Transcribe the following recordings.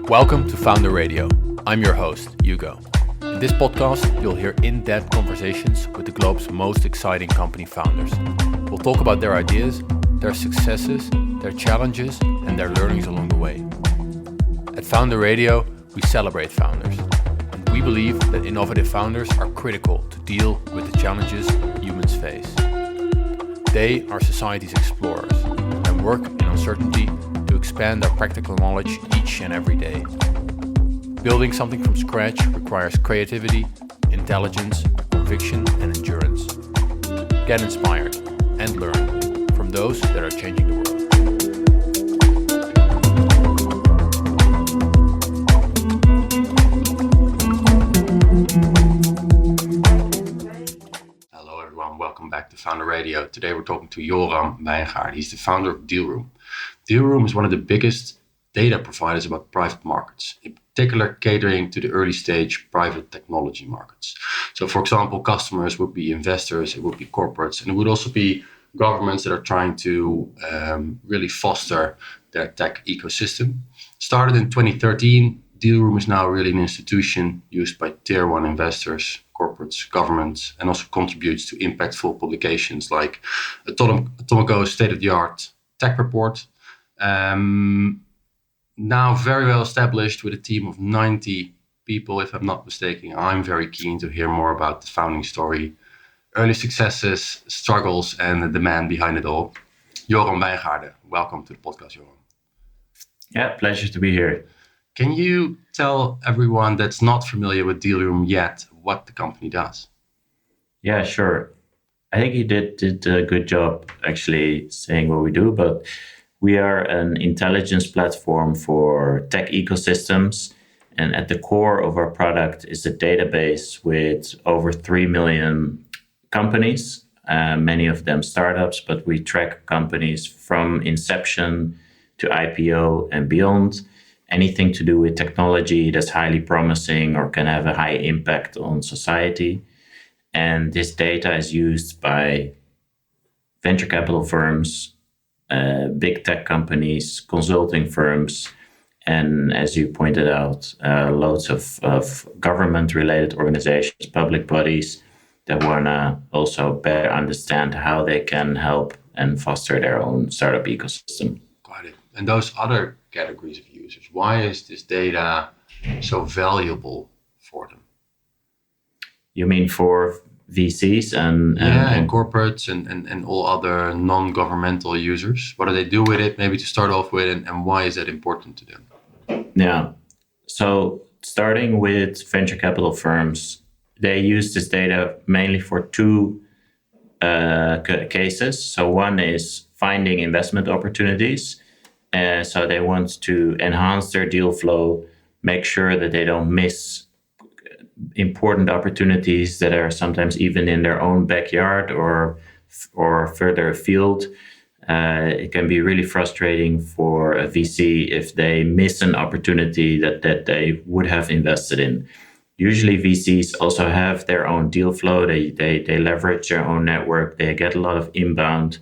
Welcome to Founder Radio. I'm your host, Hugo. In this podcast, you'll hear in-depth conversations with the globe's most exciting company founders. We'll talk about their ideas, their successes, their challenges, and their learnings along the way. At Founder Radio, we celebrate founders. And we believe that innovative founders are critical to deal with the challenges humans face. They are society's explorers and work in uncertainty to expand our practical knowledge each and every day. Building something from scratch requires creativity, intelligence, conviction, and endurance. Get inspired and learn from those that are changing the world. Hello everyone, welcome back to Founder Radio. Today we're talking to Yoram Wijngaarde. He's the founder of Dealroom. Dealroom is one of the biggest data providers about private markets, in particular catering to the early stage private technology markets. So for example, customers would be investors, it would be corporates, and it would also be governments that are trying to really foster their tech ecosystem. Started in 2013, Dealroom is now really an institution used by tier one investors, corporates, governments, and also contributes to impactful publications like Atomico's state-of-the-art tech report. Now very well established with a team of 90 people, if I'm not mistaken. I'm very keen to hear more about the founding story, early successes, struggles, and the demand behind it all. Yoram Wijngaarde, welcome to the podcast, Yoram. Yeah, pleasure to be here. Can you tell everyone that's not familiar with Dealroom yet what the company does? Yeah, sure. I think you did a good job actually saying what we do, but we are an intelligence platform for tech ecosystems. And at the core of our product is a database with over 3 million companies, many of them startups, but we track companies from inception to IPO and beyond. Anything to do with technology that's highly promising or can have a high impact on society. And this data is used by venture capital firms, big tech companies, consulting firms, and as you pointed out, loads of government-related organizations, public bodies that want to also better understand how they can help and foster their own startup ecosystem. Got it. And those other categories of users, why is this data so valuable for them? You mean for VCs and corporates and all other non-governmental users? What do they do with it, maybe to start off with, and why is that important to them? Yeah, so starting with venture capital firms, they use this data mainly for two cases. So one is finding investment opportunities. So they want to enhance their deal flow, make sure that they don't miss important opportunities that are sometimes even in their own backyard or further afield. It can be really frustrating for a VC if they miss an opportunity that they would have invested in. Usually VCs also have their own deal flow. They leverage their own network. They get a lot of inbound,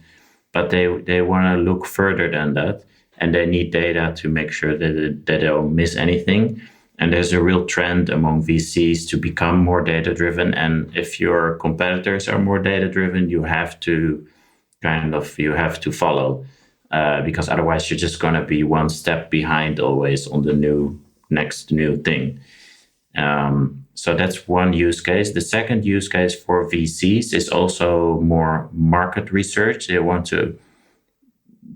but they want to look further than that. And they need data to make sure that they don't miss anything. And there's a real trend among VCs to become more data-driven. And if your competitors are more data-driven, you have to follow, because otherwise you're just going to be one step behind always on the next new thing. So that's one use case. The second use case for VCs is also more market research. They want to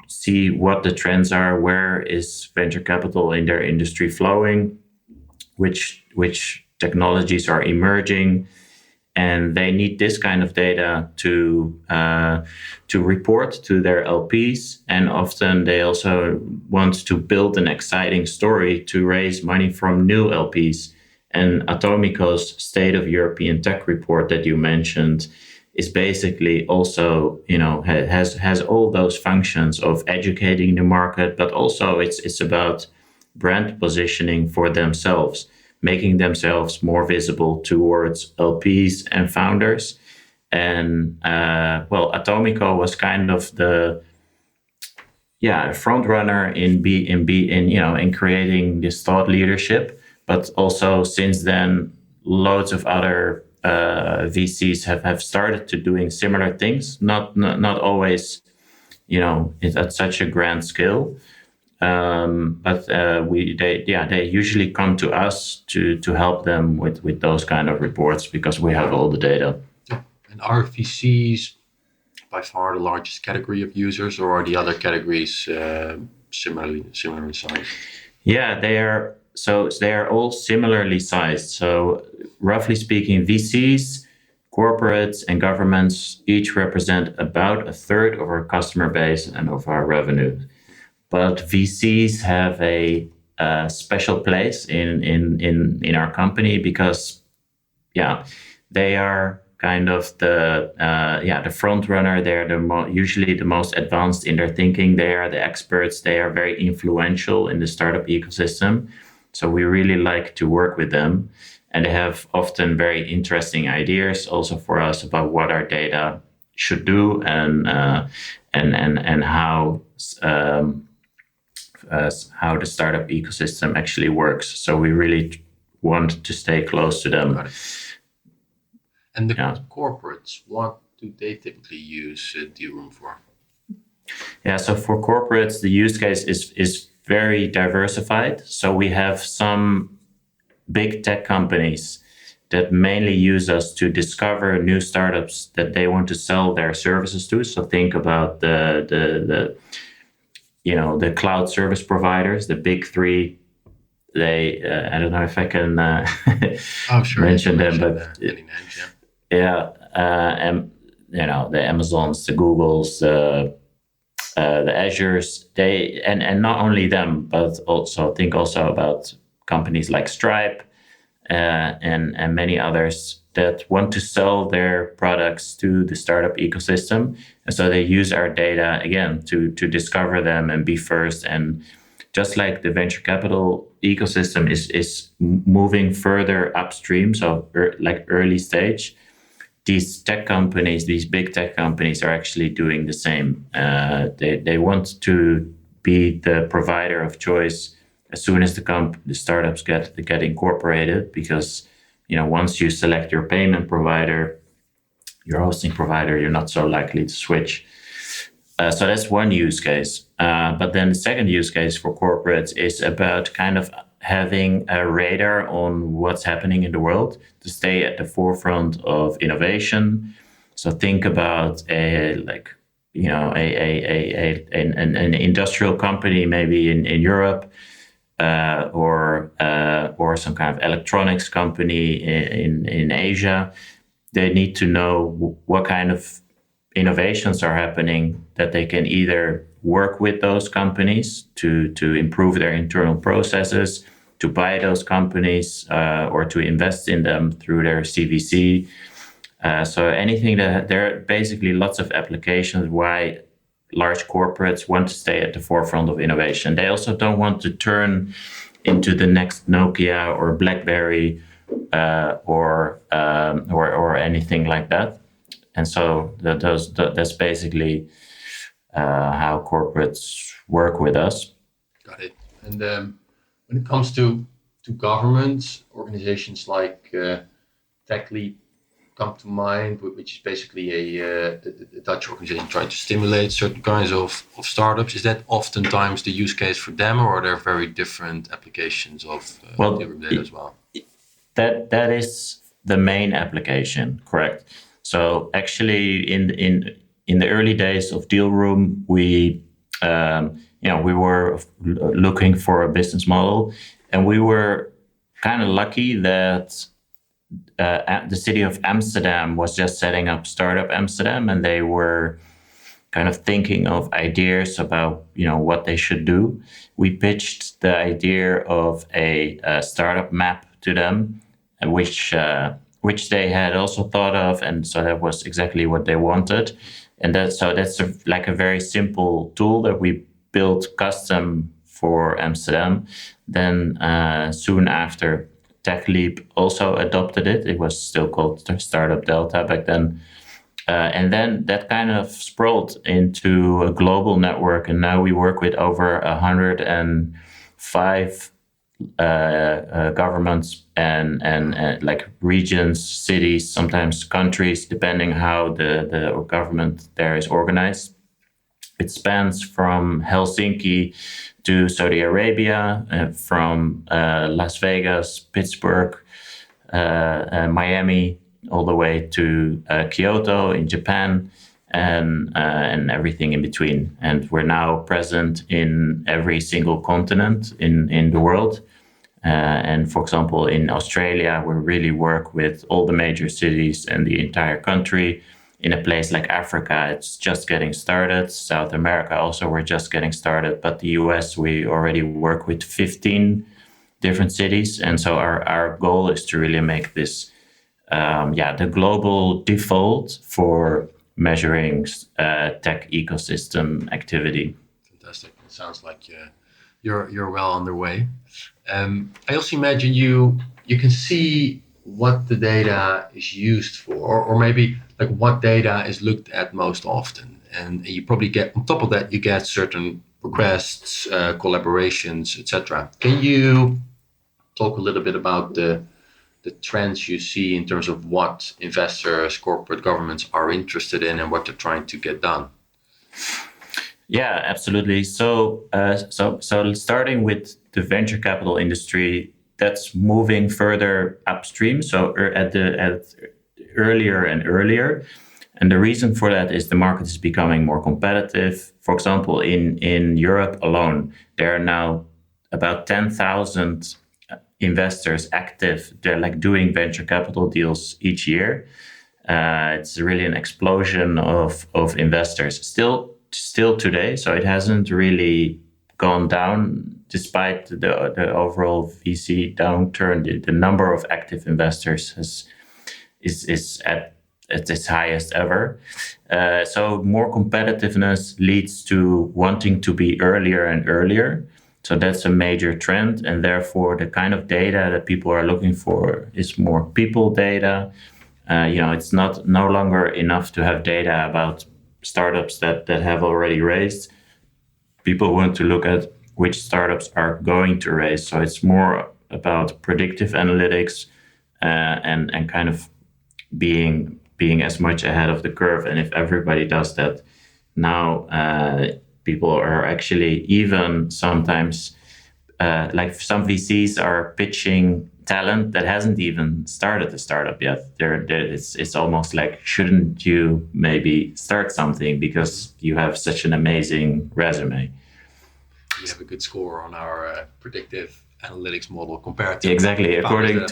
see what the trends are, where is venture capital in their industry flowing, which technologies are emerging, and they need this kind of data to report to their LPs. And often they also want to build an exciting story to raise money from new LPs. And Atomico's State of European Tech report that you mentioned is basically also, has all those functions of educating the market, but also it's about brand positioning for themselves, making themselves more visible towards LPs and founders. And Atomico was kind of the a front runner in creating this thought leadership. But also since then, loads of other VCs have started to doing similar things. Not always, at such a grand scale. But they usually come to us to help them with those kind of reports because we have all the data. And are VCs by far the largest category of users, or are the other categories similar in size? Yeah, they are. So they are all similarly sized. So roughly speaking, VCs, corporates, and governments each represent about a third of our customer base and of our revenue. But VCs have a special place in our company because, they are kind of the front runner. They're usually the most advanced in their thinking. They are the experts. They are very influential in the startup ecosystem. So we really like to work with them, and they have often very interesting ideas also for us about what our data should do and how the startup ecosystem actually works. So we really want to stay close to them. Got it. And the corporates, what do they typically use Dealroom for? Yeah, so for corporates, the use case is very diversified. So we have some big tech companies that mainly use us to discover new startups that they want to sell their services to. So think about the cloud service providers, the big three. They I don't know if I can mention them, but any names, and the Amazons, the Googles, the Azures. They and not only them, but also think also about companies like Stripe and many others that want to sell their products to the startup ecosystem. And so they use our data again to discover them and be first. And just like the venture capital ecosystem is moving further upstream, so like early stage, these tech companies, these big tech companies are actually doing the same. They want to be the provider of choice as soon as the startups get incorporated, because once you select your payment provider, your hosting provider, you're not so likely to switch. So that's one use case. But then the second use case for corporates is about kind of having a radar on what's happening in the world to stay at the forefront of innovation. So think about an industrial company maybe in Europe, or some kind of electronics company in Asia. They need to know what kind of innovations are happening that they can either work with those companies to improve their internal processes, to buy those companies, or to invest in them through their CVC. So anything that there are basically lots of applications why large corporates want to stay at the forefront of innovation. They also don't want to turn into the next Nokia or BlackBerry or anything like that. And so that's basically how corporates work with us. Got it. And when it comes to governments, organizations like TechLeap come to mind, which is basically a Dutch organization trying to stimulate certain kinds of startups. Is that oftentimes the use case for them, or are there very different applications of Dealroom data as well? That is the main application, correct. So actually, in the early days of Dealroom, we were looking for a business model, and we were kind of lucky that the city of Amsterdam was just setting up Startup Amsterdam, and they were kind of thinking of ideas about what they should do. We pitched the idea of a startup map to them, which they had also thought of, and so that was exactly what they wanted. And that's like a very simple tool that we built custom for Amsterdam. Then soon after, TechLeap also adopted it. It was still called Startup Delta back then. And then that kind of sprawled into a global network. And now we work with over 105 governments and like regions, cities, sometimes countries, depending how the government there is organized. It spans from Helsinki to Saudi Arabia, from Las Vegas, Pittsburgh, Miami, all the way to Kyoto in Japan, and everything in between. And we're now present in every single continent in the world. And for example, in Australia, we really work with all the major cities and the entire country. In a place like Africa, it's just getting started. South America also, we're just getting started. But the US, we already work with 15 different cities. And so our goal is to really make this, the global default for measuring tech ecosystem activity. Fantastic. It sounds like you're well underway. I also imagine you can see what the data is used for, or maybe like what data is looked at most often. And you probably get, on top of that, you get certain requests, collaborations, etc. Can you talk a little bit about the trends you see in terms of what investors, corporate governments are interested in and what they're trying to get done? Yeah, absolutely. So starting with the venture capital industry, that's moving further upstream. So at earlier and earlier. And the reason for that is the market is becoming more competitive. For example, in Europe alone, there are now about 10,000 investors active. They're like doing venture capital deals each year. It's really an explosion of investors still today. So it hasn't really gone down despite the overall VC downturn. The number of active investors is at its highest ever. So more competitiveness leads to wanting to be earlier and earlier. So that's a major trend, and therefore the kind of data that people are looking for is more people data. It's no longer enough to have data about startups that have already raised. People want to look at which startups are going to raise. So it's more about predictive analytics and kind of being as much ahead of the curve. And if everybody does that now, people are actually even sometimes like some VCs are pitching talent that hasn't even started a startup yet. It's almost like, shouldn't you maybe start something because you have such an amazing resume? We have a good score on our predictive analytics model compared to exactly according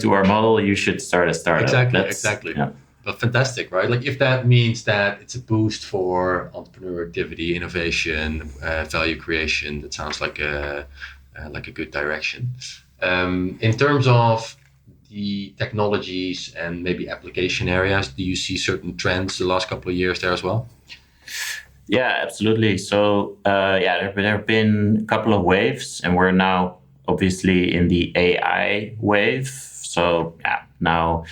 to our model, you should start a startup. Exactly. Yeah. But fantastic, right? Like if that means that it's a boost for entrepreneur activity, innovation, value creation, that sounds like a good direction. In terms of the technologies and maybe application areas, do you see certain trends the last couple of years there as well? Yeah, absolutely. So there have been a couple of waves, and we're now obviously in the AI wave. So now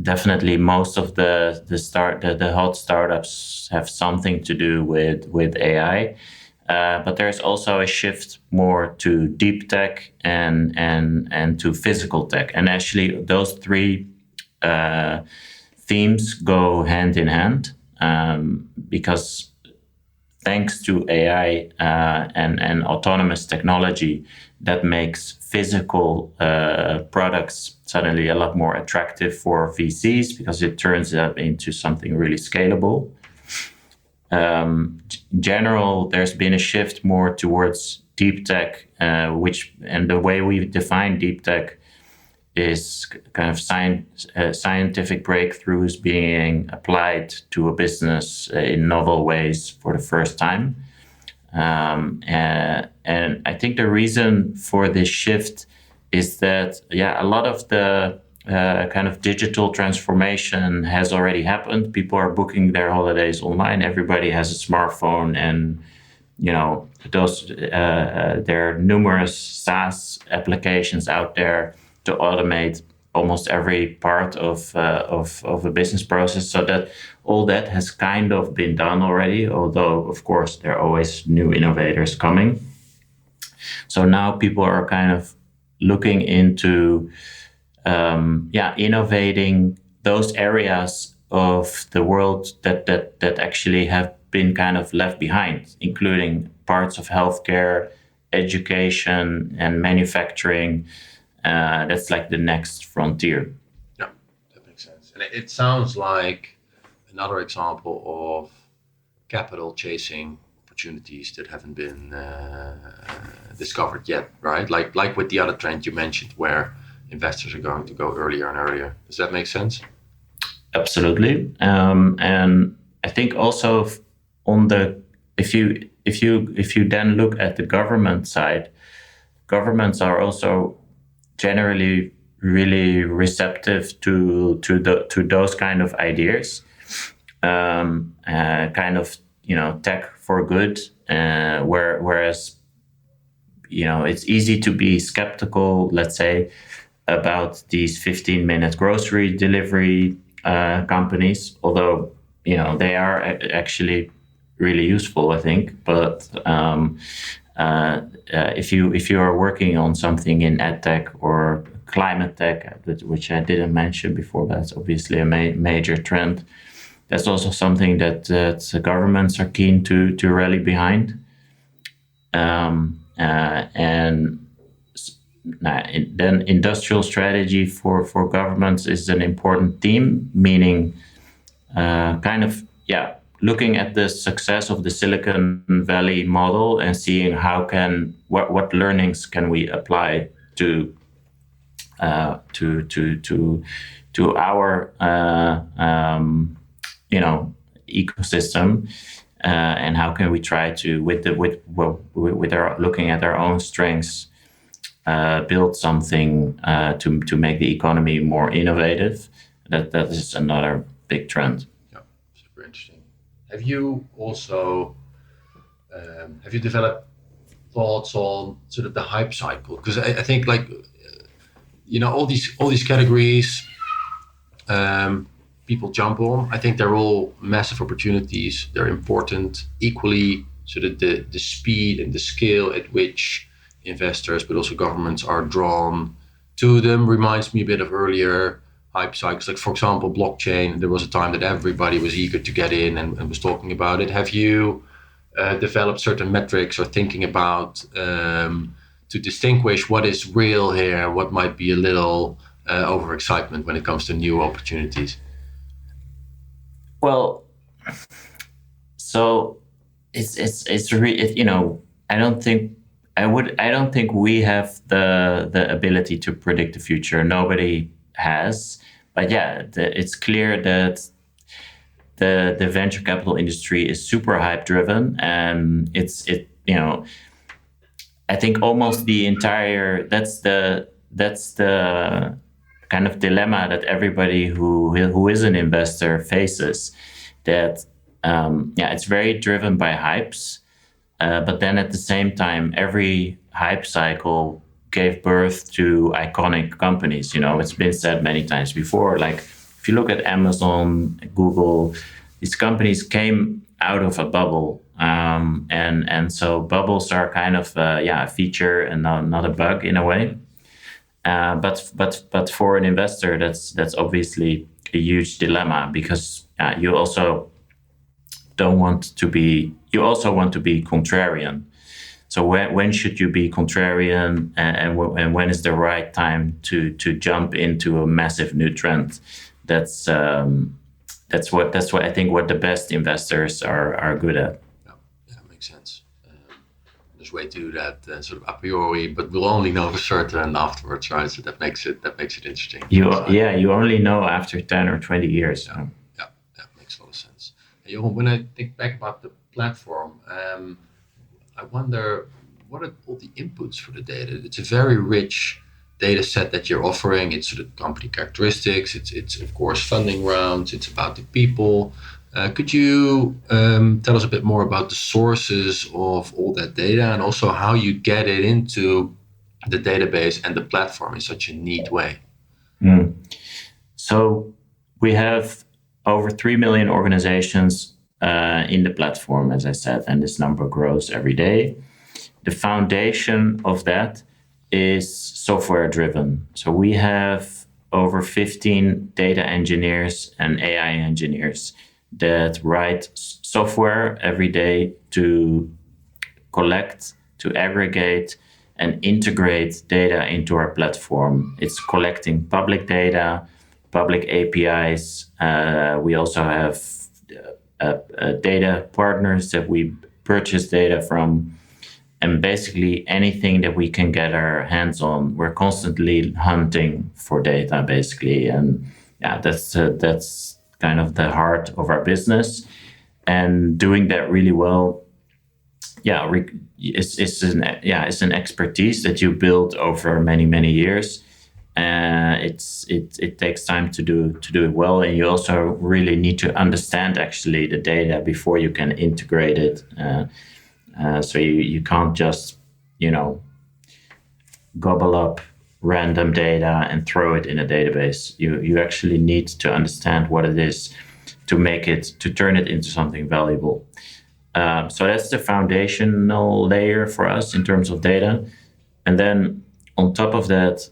definitely most of the hot startups have something to do with AI. But there's also a shift more to deep tech and to physical tech. And actually those three themes go hand in hand. Because thanks to AI and autonomous technology, that makes physical products suddenly a lot more attractive for VCs because it turns that into something really scalable. In general, there's been a shift more towards deep tech, and the way we define deep tech is kind of scientific breakthroughs being applied to a business in novel ways for the first time. And I think the reason for this shift is that, a lot of the kind of digital transformation has already happened. People are booking their holidays online. Everybody has a smartphone, and there are numerous SaaS applications out there to automate almost every part of a business process. So that all that has kind of been done already, although of course there are always new innovators coming. So now people are kind of looking into innovating those areas of the world that actually have been kind of left behind, including parts of healthcare, education, and manufacturing. That's like the next frontier. Yeah, that makes sense. And it sounds like another example of capital chasing opportunities that haven't been discovered yet, right? Like with the other trend you mentioned, where investors are going to go earlier and earlier. Does that make sense? Absolutely. And I think also on the if you then look at the government side, governments are also generally really receptive to those kind of ideas, kind of tech for good. Whereas it's easy to be skeptical, let's say, about these 15-minute grocery delivery companies, although they are actually really useful, I think. But if you are working on something in edtech or climate tech, which I didn't mention before, but that's obviously a major trend. That's also something that governments are keen to rally behind. And then industrial strategy for governments is an important theme, meaning looking at the success of the Silicon Valley model and seeing what learnings can we apply to our ecosystem, and how can we try to with our looking at our own strengths, build something to make the economy more innovative. That is another big trend. Yeah, super interesting. Have you also developed thoughts on sort of the hype cycle? Because I think all these categories people jump on. I think they're all massive opportunities. They're important equally. Sort of the speed and the scale at which investors, but also governments, are drawn to them reminds me a bit of earlier hype cycles. Like, for example, blockchain. There was a time that everybody was eager to get in and was talking about it. Have you developed certain metrics or thinking about to distinguish what is real here, what might be a little overexcitement when it comes to new opportunities? Well, so I don't think we have the ability to predict the future. Nobody has, but it's clear that the venture capital industry is super hype driven, and I think almost the entire that's the kind of dilemma that everybody who is an investor faces. That it's very driven by hypes, but then at the same time, every hype cycle gave birth to iconic companies. It's been said many times before. Like, if you look at Amazon, Google, these companies came out of a bubble, and so bubbles are kind of a feature and not a bug in a way. But for an investor, that's obviously a huge dilemma, because you also want to be contrarian. So when should you be contrarian, and when is the right time to jump into a massive new trend? That's what I think what the best investors are good at. Yeah, makes sense. There's a way to do that sort of a priori, but we'll only know for certain afterwards, right? So that makes it interesting. You only know after 10 or 20 years. Yeah, that makes a lot of sense. Hey, Yoram, when I think back about the platform, I wonder, what are all the inputs for the data? It's a very rich data set that you're offering. It's sort of company characteristics. It's of course funding rounds. It's about the people. Could you tell us a bit more about the sources of all that data, and also how you get it into the database and the platform in such a neat way? Mm. So we have over 3 million organizations in the platform, as I said, and this number grows every day. The foundation of that is software driven. So we have over 15 data engineers and AI engineers that write software every day to collect, to aggregate, and integrate data into our platform. It's collecting public data, public APIs. We also have data partners that we purchase data from, and basically anything that we can get our hands on. We're constantly hunting for data, basically, and yeah, that's kind of the heart of our business, and doing that really well. Yeah, it's an expertise that you build over many years. It takes time to do it well, and you also really need to understand actually the data before you can integrate it. So you can't just gobble up random data and throw it in a database. You actually need to understand what it is to turn it into something valuable. So that's the foundational layer for us in terms of data. And then on top of that,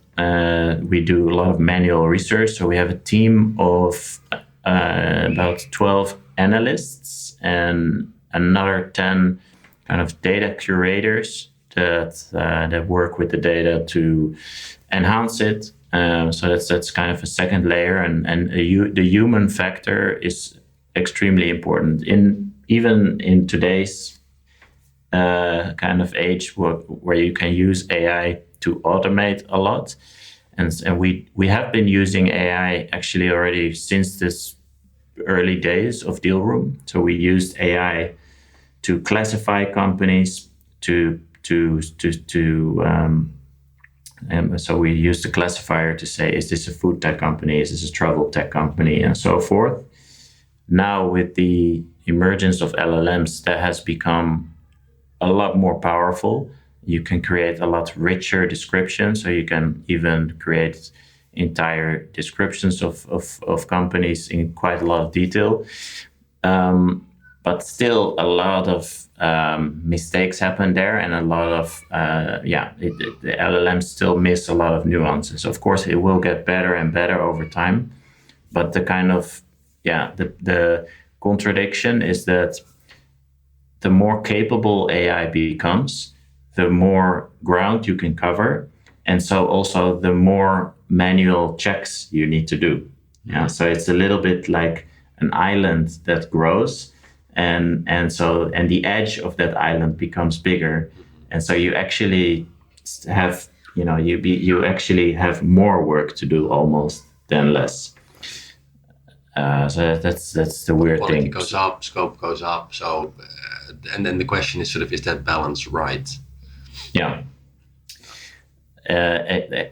we do a lot of manual research. So we have a team of about 12 analysts and another 10 kind of data curators that work with the data to enhance it. So that's kind of a second layer, and the human factor is extremely important even in today's kind of age where you can use AI to automate a lot. And we have been using AI actually already since this early days of Dealroom. So we used AI to classify companies, so we use the classifier to say, is this a food tech company? Is this a travel tech company? And so forth. Now with the emergence of LLMs, that has become a lot more powerful. You can create a lot richer descriptions. So you can even create entire descriptions of companies in quite a lot of detail. But still a lot of mistakes happen there, and a lot of the LLMs still miss a lot of nuances. Of course, it will get better and better over time, but the kind of the contradiction is that the more capable AI becomes, the more ground you can cover, and so also the more manual checks you need to do. Yeah, so it's a little bit like an island that grows. And the edge of that island becomes bigger, and so you actually have you actually have more work to do almost than less. So that's the weird Quality thing. goes up, scope goes up. So and then the question is sort of, is that balance right? Yeah.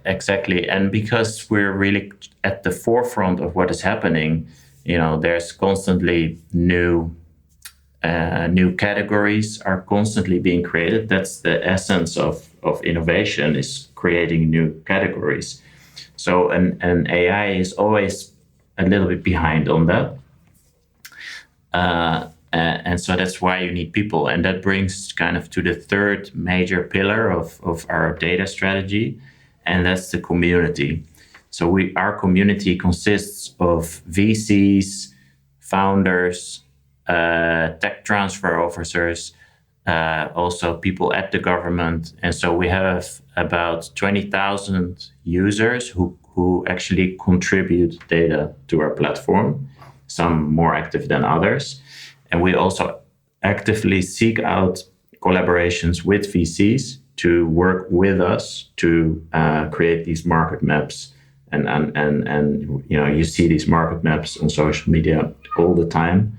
Exactly, and because we're really at the forefront of what is happening, there's constantly new categories are constantly being created. That's the essence of innovation, is creating new categories. So an AI is always a little bit behind on that. And so that's why you need people. And that brings kind of to the third major pillar of our data strategy, and that's the community. So our community consists of VCs, founders, tech transfer officers, also people at the government. And so we have about 20,000 users who actually contribute data to our platform, some more active than others. And we also actively seek out collaborations with VCs to work with us to create these market maps. And you see these market maps on social media all the time.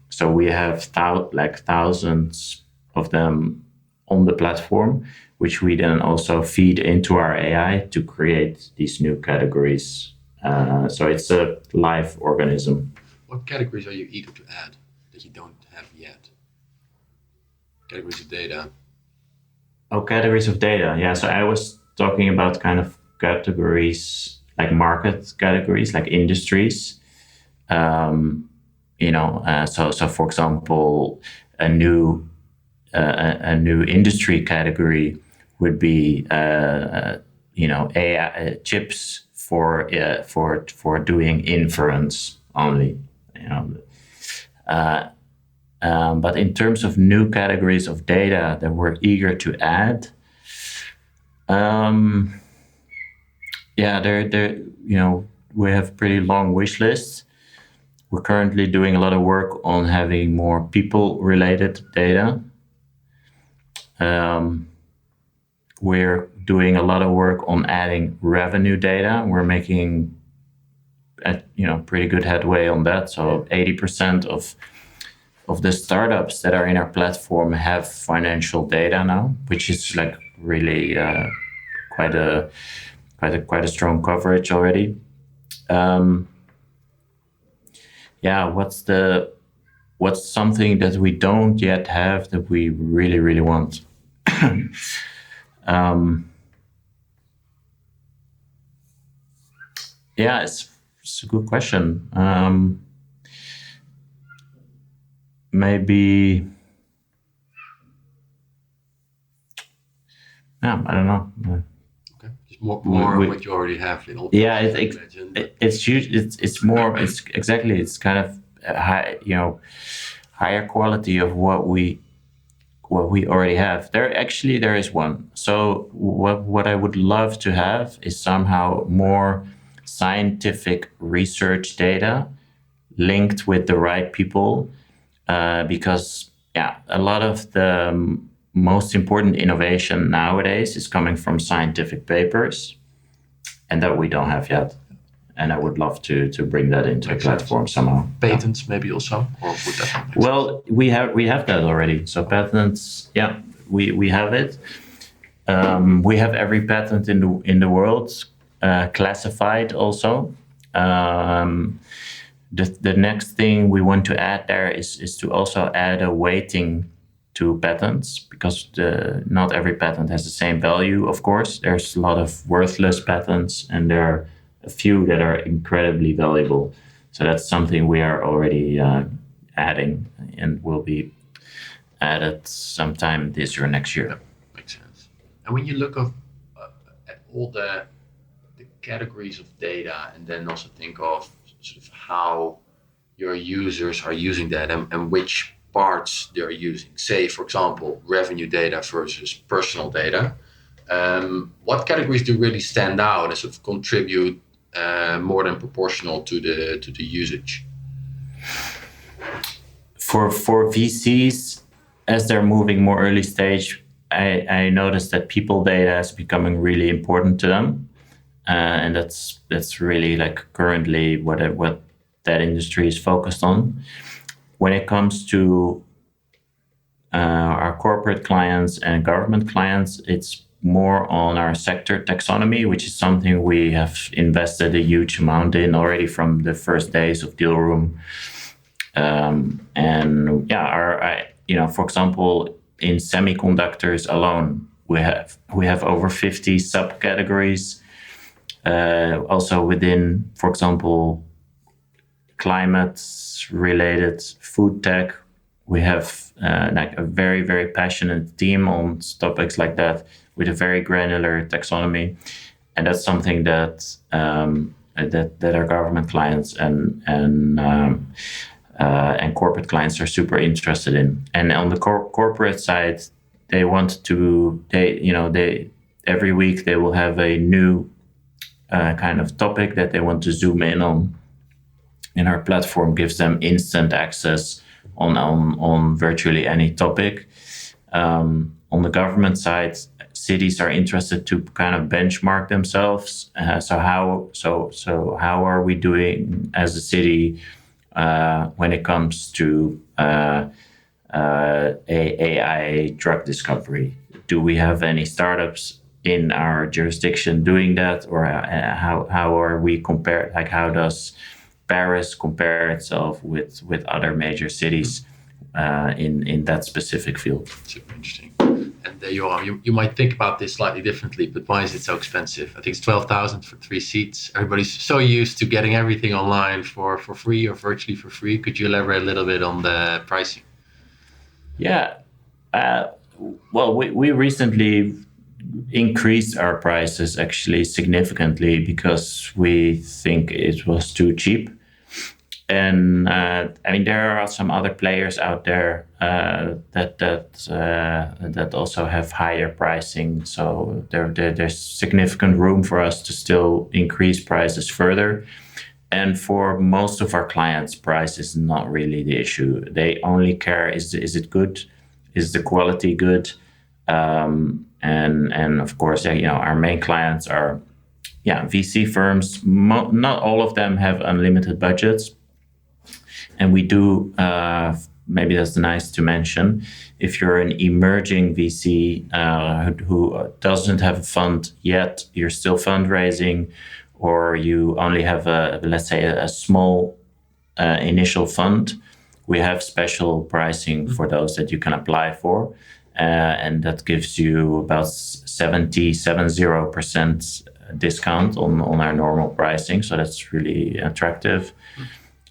So we have thousands of them on the platform, which we then also feed into our AI to create these new categories. So it's a live organism. What categories are you eager to add that you don't have yet? Categories of data. Oh, categories of data. Yeah. So I was talking about kind of categories like market categories, like industries. So for example, a new industry category would be AI chips for doing inference only. But in terms of new categories of data that we're eager to add, we have pretty long wish lists. We're currently doing a lot of work on having more people-related data. We're doing a lot of work on adding revenue data. We're making pretty good headway on that. So 80% of the startups that are in our platform have financial data now, which is like really quite a strong coverage already. What's something that we don't yet have that we really, really want? It's a good question. Maybe, I don't know. Okay, just more what you already have. It's more. It's exactly. It's kind of higher quality of what we already have. There is one. So what I would love to have is somehow more scientific research data linked with the right people, because a lot of the most important innovation nowadays is coming from scientific papers, and that we don't have yet. And I would love to bring that into a platform somehow. Patents maybe also, or would that not? Well, we have that already. So patents, we have it. We have every patent in the world classified also. The next thing we want to add there is to also add a weighting to patents, because not every patent has the same value. Of course, there's a lot of worthless patents, and there are a few that are incredibly valuable. So that's something we are already adding, and will be added sometime this or next year. That makes sense. And when you look at all the categories of data, and then also think of sort of how your users are using that, and which parts they're using. Say, for example, revenue data versus personal data. What categories do really stand out and sort of contribute more than proportional to the usage? For VCs, as they're moving more early stage, I noticed that people data is becoming really important to them, and that's really like currently what that industry is focused on. When it comes to our corporate clients and government clients, it's more on our sector taxonomy, which is something we have invested a huge amount in already from the first days of Dealroom. For example, in semiconductors alone, we have over 50 subcategories. Also within, for example, climate-related food tech, we have like a very, very passionate team on topics like that, with a very granular taxonomy, and that's something that our government clients and corporate clients are super interested in. And on the corporate side, they want to every week they will have a new kind of topic that they want to zoom in on. And our platform gives them instant access on virtually any topic. On the government side, cities are interested to kind of benchmark themselves. So how are we doing as a city when it comes to AI drug discovery? Do we have any startups in our jurisdiction doing that, or how are we compared? Like, how does Paris compare itself with other major cities? in that specific field. Super interesting. And you might think about this slightly differently, but why is it so expensive? I think it's 12,000 for 3 seats. Everybody's so used to getting everything online for free or virtually for free. Could you elaborate a little bit on the pricing? Yeah. Well, we recently increased our prices actually significantly because we think it was too cheap. And I mean, there are some other players out there that also have higher pricing. So there's significant room for us to still increase prices further. And for most of our clients, price is not really the issue. They only care, is it good? Is the quality good? And of course, our main clients are VC firms. Not all of them have unlimited budgets. And we do, maybe that's nice to mention, if you're an emerging VC who doesn't have a fund yet, you're still fundraising, or you only have let's say a small initial fund, we have special pricing for those that you can apply for. And that gives you about 70% discount on our normal pricing. So that's really attractive.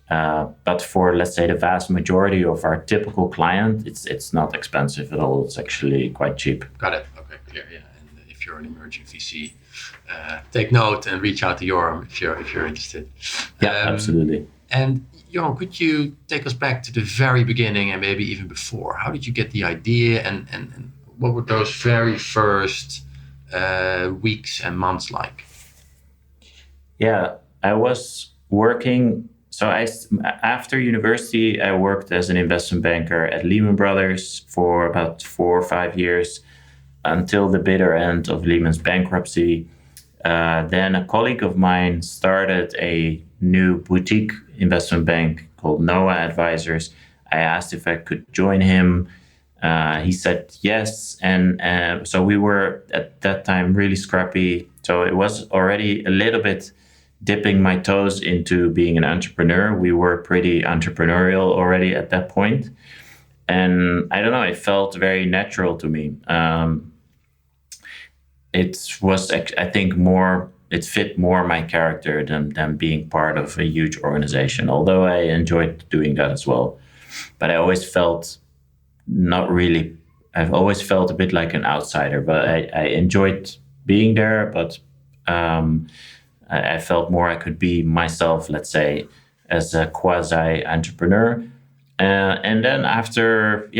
But for, let's say, the vast majority of our typical client, it's not expensive at all. It's actually quite cheap. Got it. Okay, clear. Yeah. And if you're an emerging VC, take note and reach out to Yoram if you're interested. Yeah, absolutely. And Yoram, could you take us back to the very beginning and maybe even before? How did you get the idea, and what were those very first weeks and months like? Yeah, I was working. So after university, I worked as an investment banker at Lehman Brothers for about 4 or 5 years until the bitter end of Lehman's bankruptcy. Then a colleague of mine started a new boutique investment bank called Noah Advisors. I asked if I could join him. He said yes. And so we were at that time really scrappy. So it was already a little bit dipping my toes into being an entrepreneur. We were pretty entrepreneurial already at that point. And I don't know, it felt very natural to me. It was, I think, it fit more my character than being part of a huge organization, although I enjoyed doing that as well. But I always felt I've always felt a bit like an outsider, but I enjoyed being there, but I felt more I could be myself, let's say, as a quasi-entrepreneur. And then after,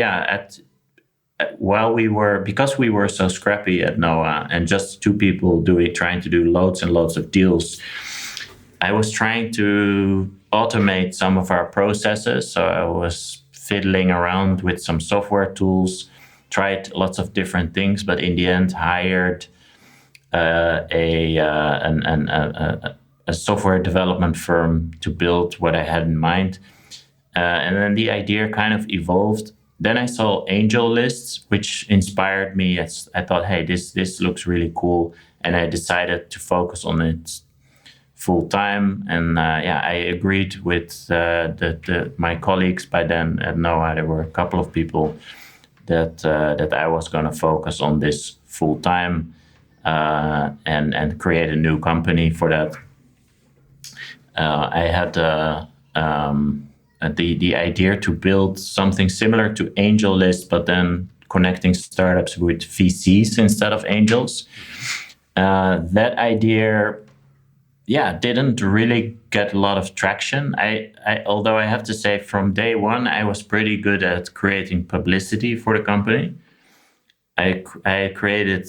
because we were so scrappy at Noah and just 2 people trying to do loads and loads of deals, I was trying to automate some of our processes. So I was fiddling around with some software tools, tried lots of different things, but in the end hired a software development firm to build what I had in mind. And then the idea kind of evolved. Then I saw angel lists, which inspired me. I thought, hey, this looks really cool. And I decided to focus on it full time. And I agreed with my colleagues by then at Noah. There were a couple of people that I was going to focus on this full time. And create a new company for that. I had the idea to build something similar to AngelList, but then connecting startups with VCs instead of angels. That idea, didn't really get a lot of traction. Although I have to say, from day one, I was pretty good at creating publicity for the company. I created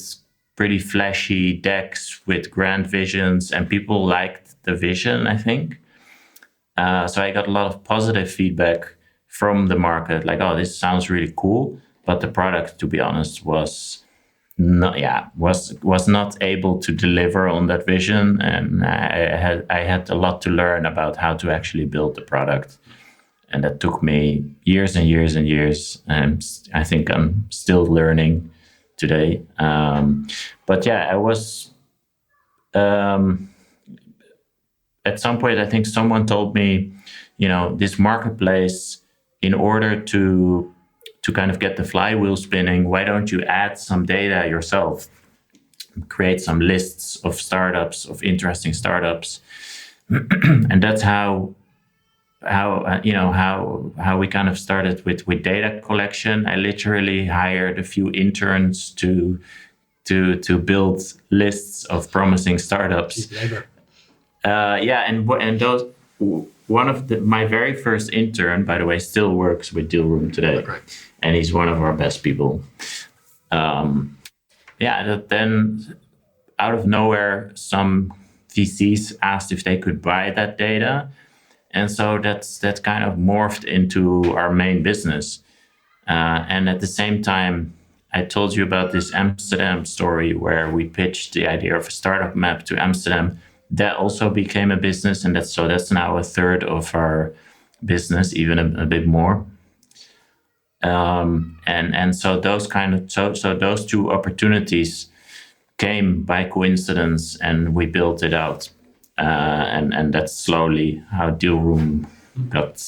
pretty flashy decks with grand visions, and people liked the vision, I think. So I got a lot of positive feedback from the market, like, oh, this sounds really cool. But the product, to be honest, was not able to deliver on that vision. And I had a lot to learn about how to actually build the product. And that took me years and years and years. And I think I'm still learning today. But I was, at some point, I think someone told me, this marketplace in order to kind of get the flywheel spinning, why don't you add some data yourself? Create some lists of startups, of interesting startups, and that's how we kind of started with data collection. I literally hired a few interns to build lists of promising startups. And those my very first intern, by the way, still works with Dealroom today, and he's one of our best people. Then out of nowhere, some VCs asked if they could buy that data. And so that's kind of morphed into our main business. And at the same time, I told you about this Amsterdam story where we pitched the idea of a startup map to Amsterdam. That also became a business, and that's now a third of our business, even a bit more. And so those those two opportunities came by coincidence, and we built it out. And that's slowly how Dealroom got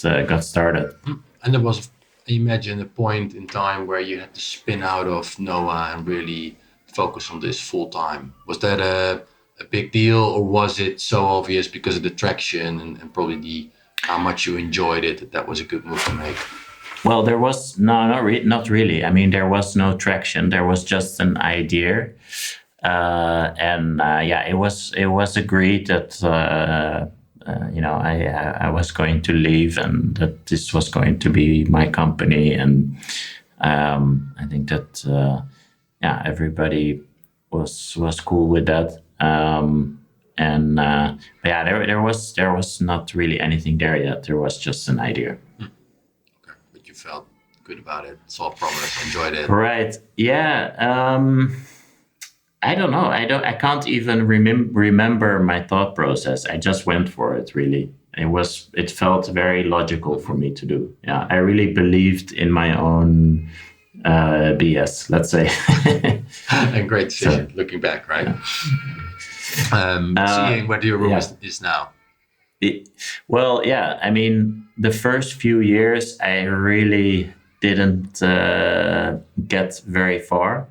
started. And there was, I imagine, a point in time where you had to spin out of Noah and really focus on this full time. Was that a big deal, or was it so obvious because of the traction and probably how much you enjoyed it that was a good move to make? Well, there was not really. I mean, there was no traction. There was just an idea. It was agreed that I was going to leave and that this was going to be my company, and I think that everybody was cool with that. There was not really anything there yet. There was just an idea. Okay, but you felt good about it, saw progress, enjoyed it. Right? Yeah. I don't know. I can't even remember my thought process. I just went for it. Really, it felt very logical for me to do. Yeah, I really believed in my own BS. Let's say. And great decision, looking back, right? Seeing where Dealroom is now. I mean, the first few years, I really didn't get very far.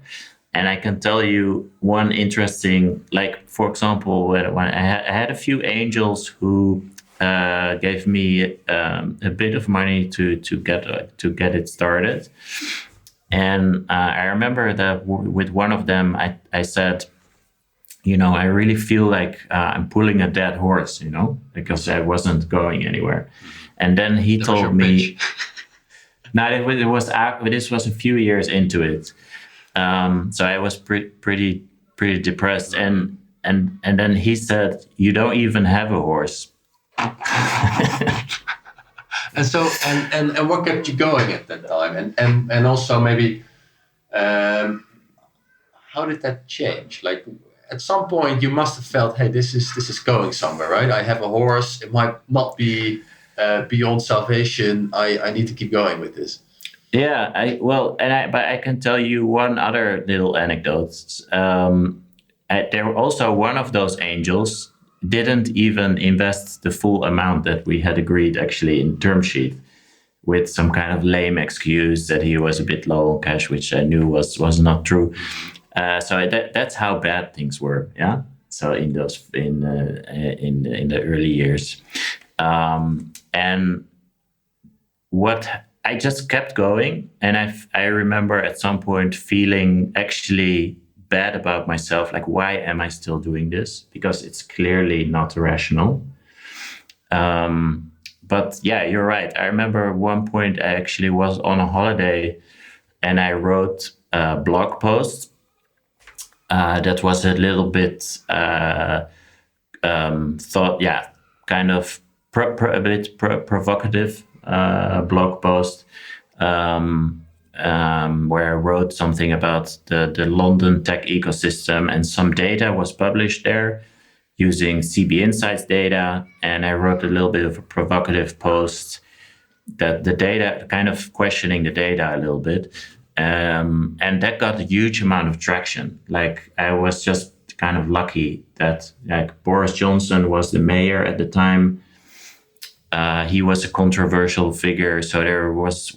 And I can tell you one interesting, for example, when I had a few angels who gave me a bit of money to get it started. And I remember that with one of them, I said, I really feel like I'm pulling a dead horse, because I wasn't going anywhere. And then he told me, this was a few years into it. So I was pretty depressed, and then he said, "You don't even have a horse." And so and what kept you going at that time, and also maybe how did that change? Like at some point you must have felt, hey, this is going somewhere, right? I have a horse. It might not be beyond salvation. I need to keep going with this. Yeah, but I can tell you one other little anecdote. There were also one of those angels didn't even invest the full amount that we had agreed actually in term sheet, with some kind of lame excuse that he was a bit low on cash, which I knew was not true. So that's how bad things were. Yeah. So in the early years, and what. I just kept going, and I remember at some point feeling actually bad about myself. Like, why am I still doing this? Because it's clearly not rational. But yeah, you're right. I remember at one point I actually was on a holiday, and I wrote a blog post that was a little bit provocative. Blog post where I wrote something about the London tech ecosystem, and some data was published there using CB Insights data. And I wrote a little bit of a provocative post that the data, kind of questioning the data a little bit. And that got a huge amount of traction. Like, I was just kind of lucky that Boris Johnson was the mayor at the time. He was a controversial figure, so there was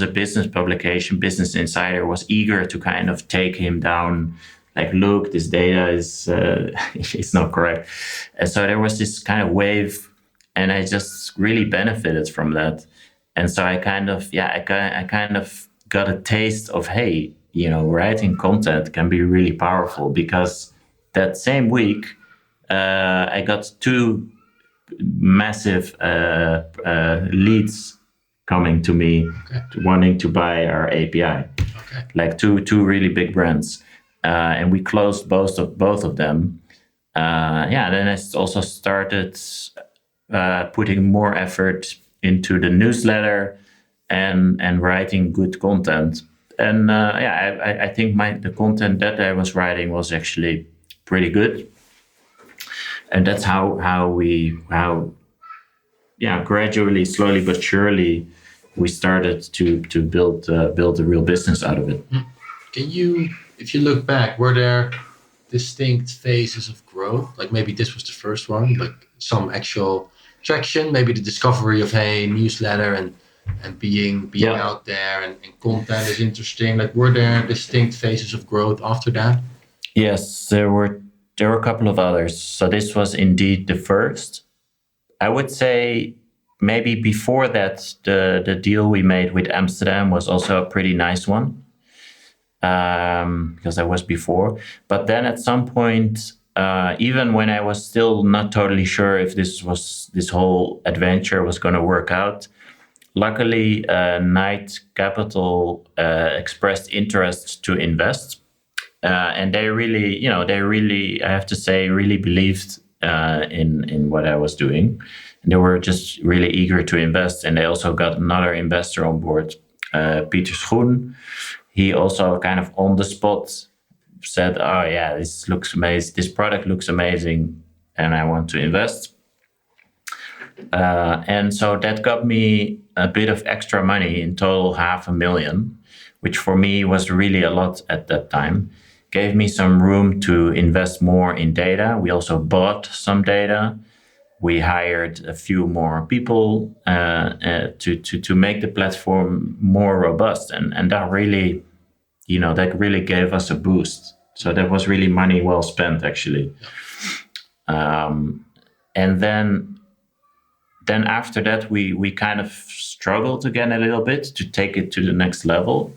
a business publication, Business Insider, was eager to kind of take him down. Like, look, this data is it's not correct, and so there was this kind of wave, and I just really benefited from that. And so I kind of got a taste of, hey, writing content can be really powerful, because that same week I got 2 massive leads coming to me, wanting to buy our API, like two really big brands, and we closed both of them. Then I also started putting more effort into the newsletter and writing good content. And I think the content that I was writing was actually pretty good. And that's how gradually, slowly but surely, we started to build a real business out of it. Can you, if you look back, were there distinct phases of growth? Like maybe this was the first one, like some actual traction, maybe the discovery of, hey, newsletter and being out there and content is interesting. Like, were there distinct phases of growth after that? Yes, there were a couple of others. So this was indeed the first. I would say maybe before that, the deal we made with Amsterdam was also a pretty nice one, because that was before. But then at some point, even when I was still not totally sure if this whole adventure was going to work out, luckily, Knight Capital expressed interest to invest. And they really, I have to say, really believed in what I was doing. And they were just really eager to invest. And they also got another investor on board, Peter Schoen. He also kind of on the spot said, oh yeah, this looks amazing. This product looks amazing, and I want to invest. And so that got me a bit of extra money, in total $500,000, which for me was really a lot at that time. Gave me some room to invest more in data. We also bought some data. We hired a few more people to make the platform more robust, and that really, gave us a boost. So that was really money well spent, actually. And then after that, we kind of struggled again a little bit to take it to the next level.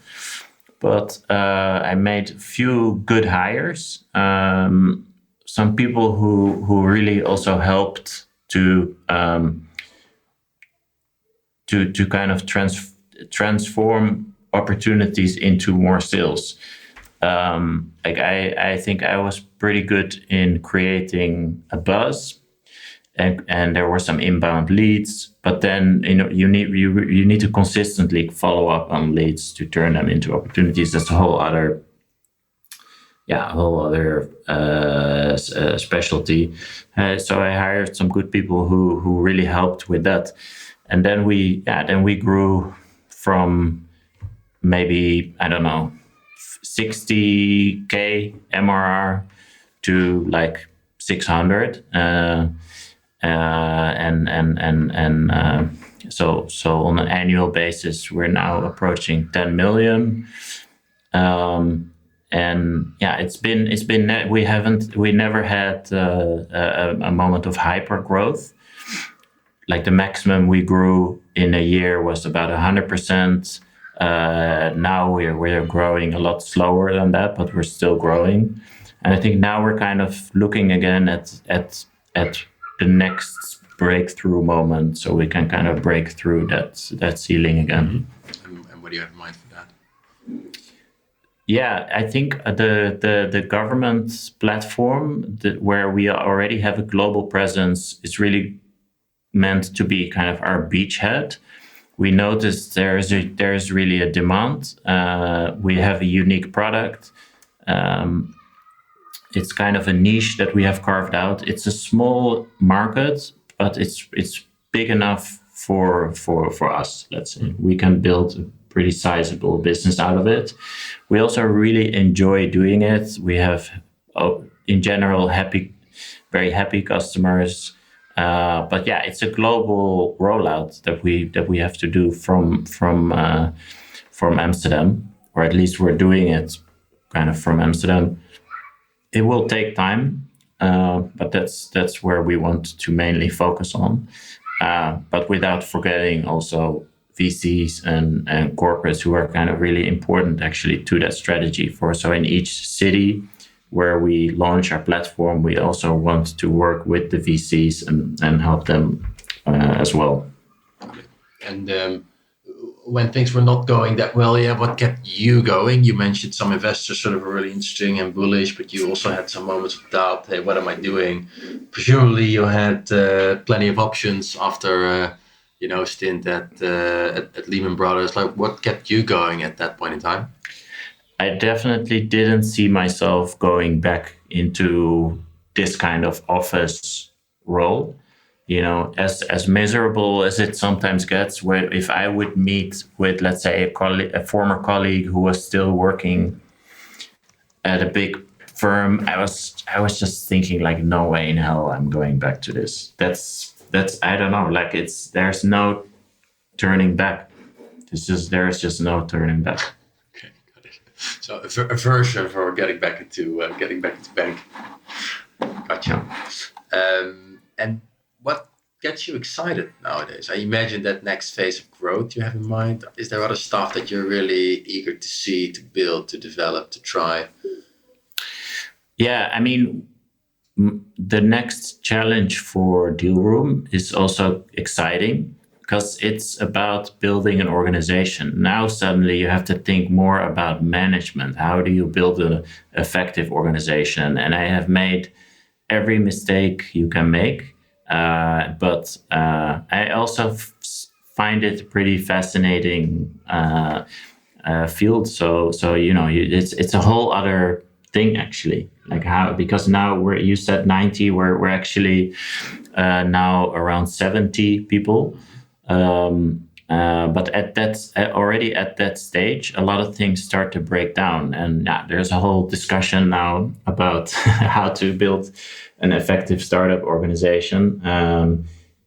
But I made a few good hires. Some people who really also helped to kind of transform opportunities into more sales. I think I was pretty good in creating a buzz, and there were some inbound leads. But then you need to consistently follow up on leads to turn them into opportunities. That's a whole other specialty. So I hired some good people who really helped with that, and then we grew from maybe, I don't know, 60K MRR to like 600. So on an annual basis, we're now approaching 10 million. We never had a moment of hyper growth. Like the maximum we grew in a year was about 100%. Now we're growing a lot slower than that, but we're still growing. And I think now we're kind of looking again at the next breakthrough moment, so we can kind of break through that ceiling again. And what do you have in mind for that? Yeah, I think the government platform where we already have a global presence is really meant to be kind of our beachhead. We noticed there's really a demand. We have a unique product. It's kind of a niche that we have carved out. It's a small market, but it's big enough for us. Let's say we can build a pretty sizable business out of it. We also really enjoy doing it. We have, in general, very happy customers. But yeah, it's a global rollout that we have to do from Amsterdam, or at least we're doing it kind of from Amsterdam. It will take time, but that's where we want to mainly focus on. But without forgetting also VCs and corporates who are kind of really important actually to that strategy. So in each city where we launch our platform, we also want to work with the VCs and help them as well. And when things were not going that well, yeah, what kept you going? You mentioned some investors sort of were really interesting and bullish, but you also had some moments of doubt. Hey, what am I doing? Presumably, you had plenty of options after stint at Lehman Brothers. Like, what kept you going at that point in time? I definitely didn't see myself going back into this kind of office role. As miserable as it sometimes gets, where if I would meet with, let's say, a former colleague who was still working at a big firm, I was just thinking like, no way in hell I'm going back to this. That's I don't know, like there's no turning back. There's just no turning back. Okay, got it. So aversion for getting back into bank. Gotcha. And what gets you excited nowadays? I imagine that next phase of growth you have in mind. Is there other stuff that you're really eager to see, to build, to develop, to try? Yeah, I mean, the next challenge for Dealroom is also exciting because it's about building an organization. Now suddenly you have to think more about management. How do you build an effective organization? And I have made every mistake you can make. But I also find it pretty fascinating field. So it's a whole other thing actually. Like because now you said 90, we're actually now around 70 people. But already at that stage, a lot of things start to break down, and there's a whole discussion now about how to build an effective startup organization.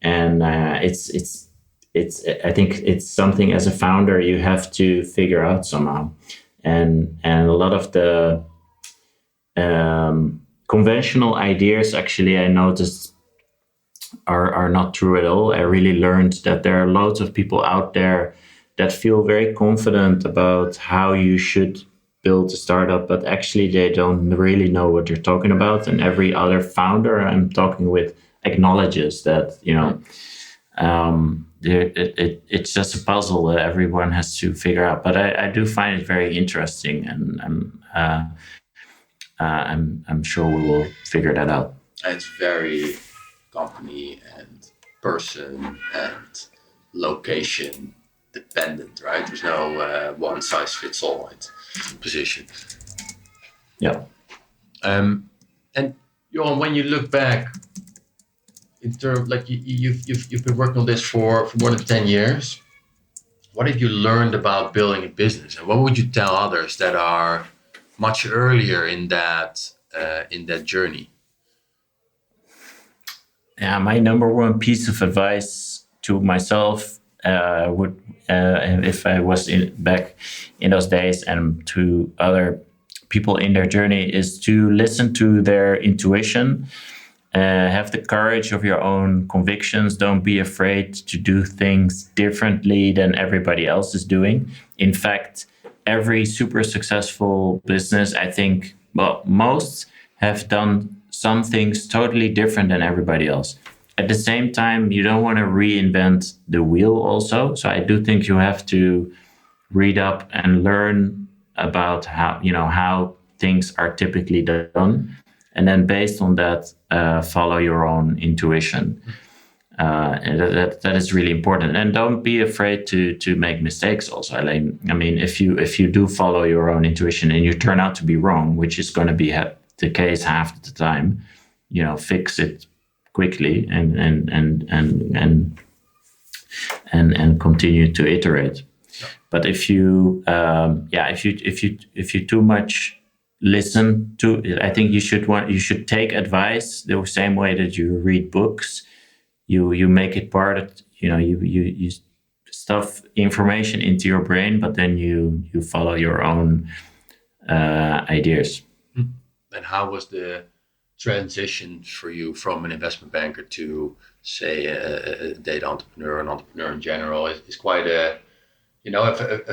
And it's I think it's something as a founder you have to figure out somehow, and a lot of the conventional ideas actually I noticed are not true at all. I really learned that there are loads of people out there that feel very confident about how you should build a startup, but actually they don't really know what you're talking about. And every other founder I'm talking with acknowledges that, it's just a puzzle that everyone has to figure out. But I do find it very interesting, and I'm sure we will figure that out. It's very company and person and location dependent, right? There's no one size fits all position. Yeah. And Yoram, when you look back, in terms like you've been working on this for more than 10 years. What have you learned about building a business, and what would you tell others that are much earlier in that journey? Yeah, my number one piece of advice to myself would, if I was back in those days, and to other people in their journey, is to listen to their intuition. Have the courage of your own convictions. Don't be afraid to do things differently than everybody else is doing. In fact, every super successful business, I think, most have done some things totally different than everybody else. At the same time, you don't want to reinvent the wheel also. So I do think you have to read up and learn about how things are typically done. And then based on that, follow your own intuition. And that is really important. And don't be afraid to make mistakes also. I mean, if you do follow your own intuition and you turn out to be wrong, which is going to be the case half the time, fix it quickly and continue to iterate. But if you too much listen to, I think you should take advice the same way that you read books. you make it part of, you stuff information into your brain, but then you follow your own ideas. And how was the transition for you from an investment banker to, say, a data entrepreneur, an entrepreneur in general? It's quite a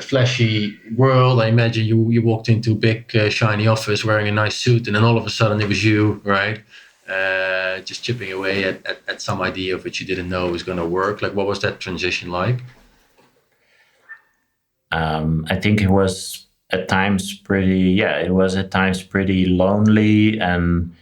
flashy world. I imagine you walked into a big shiny office wearing a nice suit, and then all of a sudden it was you, right? Just chipping away at some idea of which you didn't know was going to work. Like, what was that transition like? I think it was at times pretty lonely, and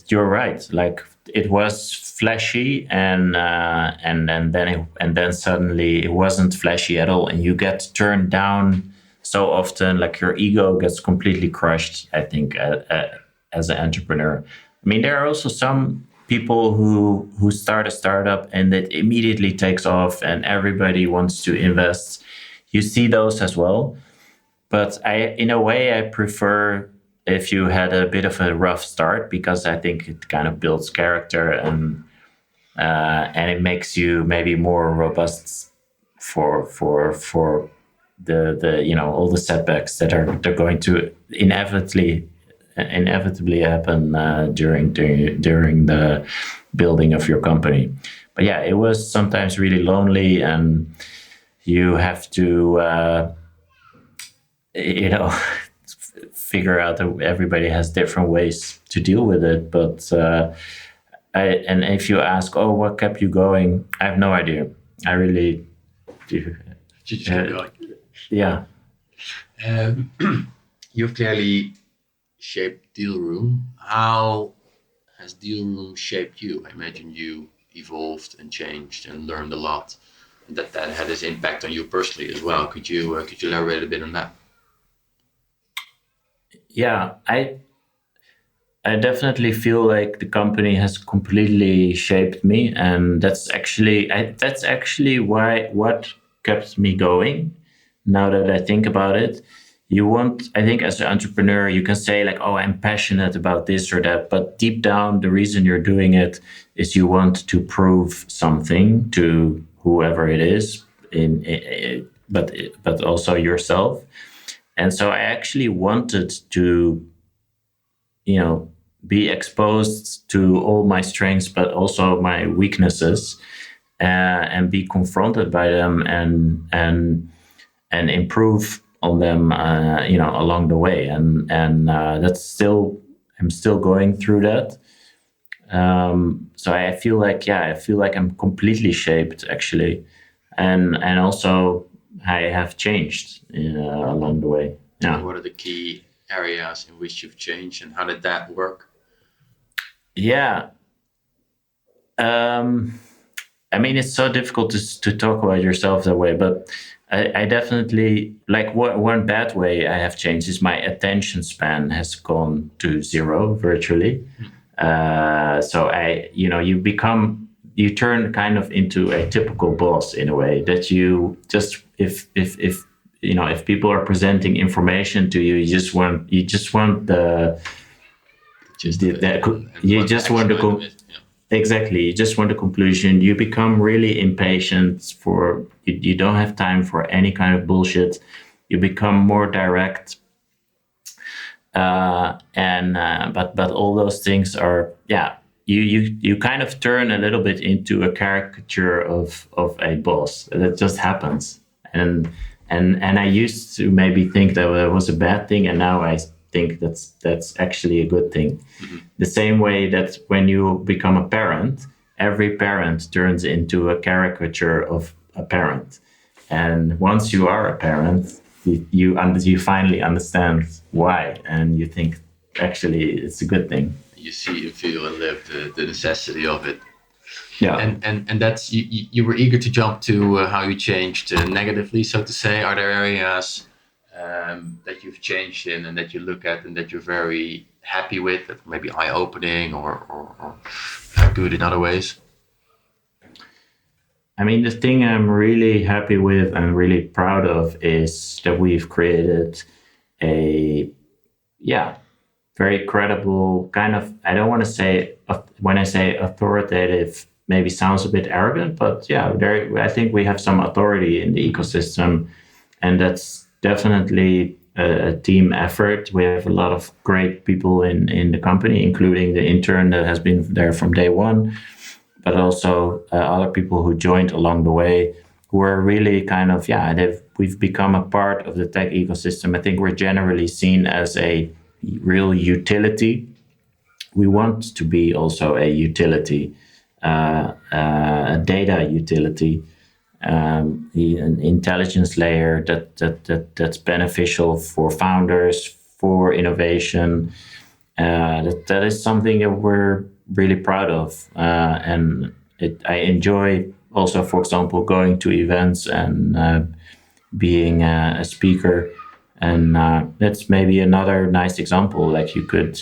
you're right. Like, it was flashy, and then suddenly it wasn't flashy at all, and you get turned down so often. Like, your ego gets completely crushed, I think, as an entrepreneur. I mean, there are also some people who start a startup and it immediately takes off and everybody wants to invest. You see those as well. But in a way, I prefer if you had a bit of a rough start, because I think it kind of builds character, and it makes you maybe more robust for the all the setbacks that they're going to inevitably happen during the building of your company. But yeah, it was sometimes really lonely, and you have to figure out that everybody has different ways to deal with it. But and if you ask, oh, what kept you going? I have no idea. I really do. Just keep going. Yeah. You've clearly shaped Dealroom. How has Dealroom shaped you? I imagine you evolved and changed and learned a lot. That had its impact on you personally as well. Could you elaborate a bit on that? Yeah, I definitely feel like the company has completely shaped me, and that's actually what kept me going. Now that I think about it, I think as an entrepreneur, you can say like, oh, I'm passionate about this or that, but deep down, the reason you're doing it is you want to prove something to whoever it is, but also yourself. And so I actually wanted to, be exposed to all my strengths, but also my weaknesses, and be confronted by them, and improve on them, along the way. And I'm still going through that. So I feel like I'm completely shaped, actually, and also I have changed along the way. Yeah. What are the key areas in which you've changed, and how did that work? Yeah. I mean, it's so difficult to talk about yourself that way, but I definitely, like, one bad way I have changed is my attention span has gone to zero virtually. So you turn kind of into a typical boss in a way, that you just, if people are presenting information to you, you just want exactly, you just want a conclusion. You become really impatient you don't have time for any kind of bullshit. You become more direct. But all those things are, you kind of turn a little bit into a caricature of a boss. That just happens. And I used to maybe think that was a bad thing, and now I think that's actually a good thing. Mm-hmm. The same way that when you become a parent, every parent turns into a caricature of a parent. And once you are a parent, you finally understand why, and you think actually it's a good thing. You see, you feel, and live the necessity of it. Yeah. And that's you were eager to jump to how you changed negatively, so to say. Are there areas that you've changed in, and that you look at, and that you're very happy with, that maybe eye-opening or good in other ways? I mean, the thing I'm really happy with and really proud of is that we've created a, very credible kind of, I don't want to say, when I say authoritative maybe sounds a bit arrogant, but yeah, I think we have some authority in the ecosystem, and that's definitely a team effort. We have a lot of great people in the company, including the intern that has been there from day one, but also other people who joined along the way, who are really kind of, we've become a part of the tech ecosystem. I think we're generally seen as a real utility. We want to be also a utility, a data utility, an intelligence layer that's beneficial for founders, for innovation. That is something that we're really proud of, and I enjoy also, for example, going to events and being a speaker, and that's maybe another nice example. Like, you could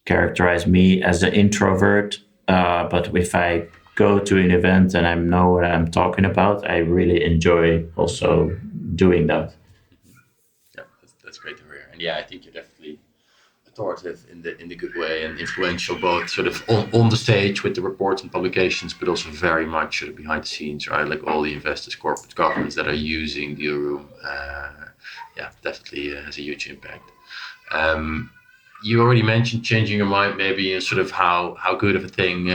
characterize me as an introvert, but if I go to an event and I know what I'm talking about, I really enjoy also doing that. Yeah, that's great to hear. And yeah, I think you're definitely authoritative in the good way, and influential both sort of on the stage with the reports and publications, but also very much sort of behind the scenes, right? Like all the investors, corporate governments that are using Dealroom, definitely has a huge impact. You already mentioned changing your mind, maybe, and sort of how good of a thing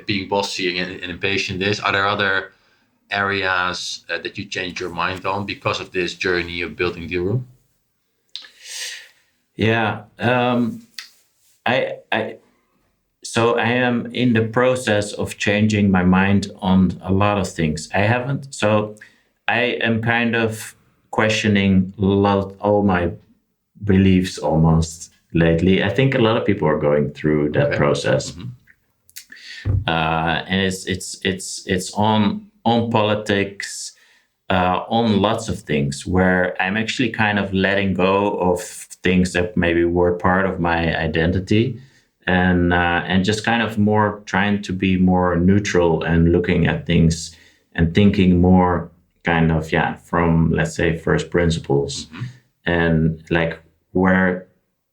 being bossy and impatient is. Are there other areas that you changed your mind on because of this journey of building Dealroom? Yeah, so I am in the process of changing my mind on a lot of things. I am kind of questioning all my beliefs almost lately. I think a lot of people are going through that process, and it's on politics, on lots of things, where I'm actually kind of letting go of things that maybe were part of my identity, and just kind of more trying to be more neutral and looking at things and thinking more kind of from, let's say, first principles, and like, where,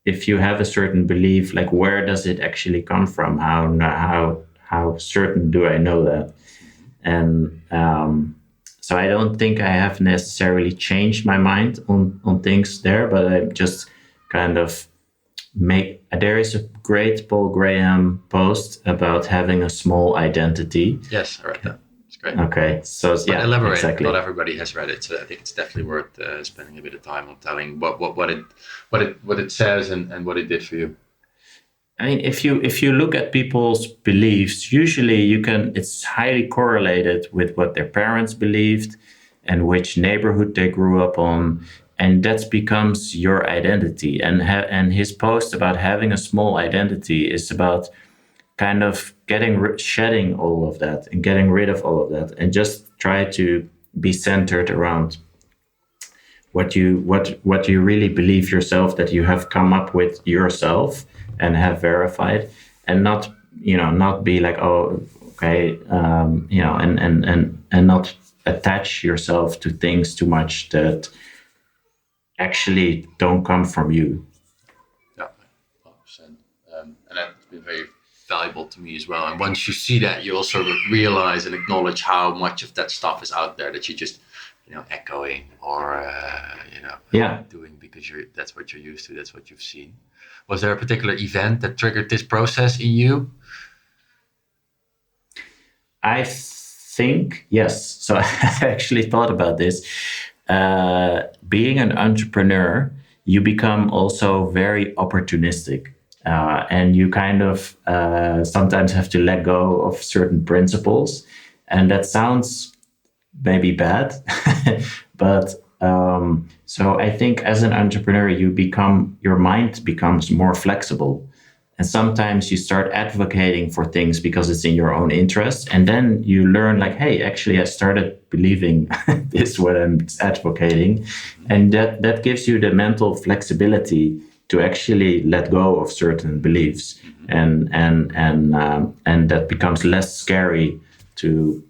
if you have a certain belief, like, where does it actually come from? How certain do I know that? And so I don't think I have necessarily changed my mind on things there, but I just kind of there is a great Paul Graham post about having a small identity. Yes, I read that. It's great. Okay, so but elaborate. Exactly. Not everybody has read it, so I think it's definitely worth spending a bit of time on telling what it says and what it did for you. I mean, if you look at people's beliefs, usually it's highly correlated with what their parents believed and which neighborhood they grew up on, and that becomes your identity. And his post about having a small identity is about kind of shedding all of that and getting rid of all of that, and just try to be centered around what you really believe yourself, that you have come up with yourself and have verified, and not be like, oh, okay, and not attach yourself to things too much that actually don't come from you. Yeah, 100%. And that's been very valuable to me as well. And once you see that, you also realize and acknowledge how much of that stuff is out there that you just echoing or doing because that's what you're used to, that's what you've seen. Was there a particular event that triggered this process in you? I think yes. So I actually thought about this. Being an entrepreneur, you become also very opportunistic, and you kind of sometimes have to let go of certain principles, and that sounds maybe bad, but so I think as an entrepreneur, your mind becomes more flexible, and sometimes you start advocating for things because it's in your own interest, and then you learn like, hey, actually I started believing this what I'm advocating, and that gives you the mental flexibility to actually let go of certain beliefs, and that becomes less scary to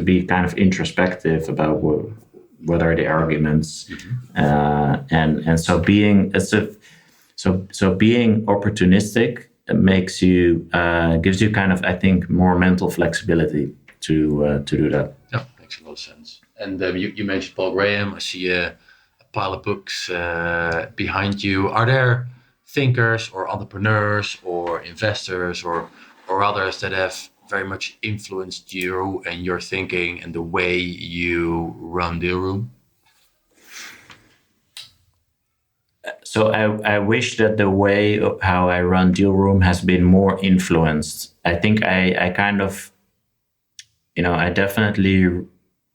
be kind of introspective about what are the arguments, and so being being opportunistic makes you gives you kind of, I think, more mental flexibility to do that. Yeah, makes a lot of sense. And you mentioned Paul Graham. I see a pile of books behind you. Are there thinkers or entrepreneurs or investors or others that have very much influenced you and your thinking and the way you run Dealroom? So I wish that the way of how I run Dealroom has been more influenced. I think I kind of, I definitely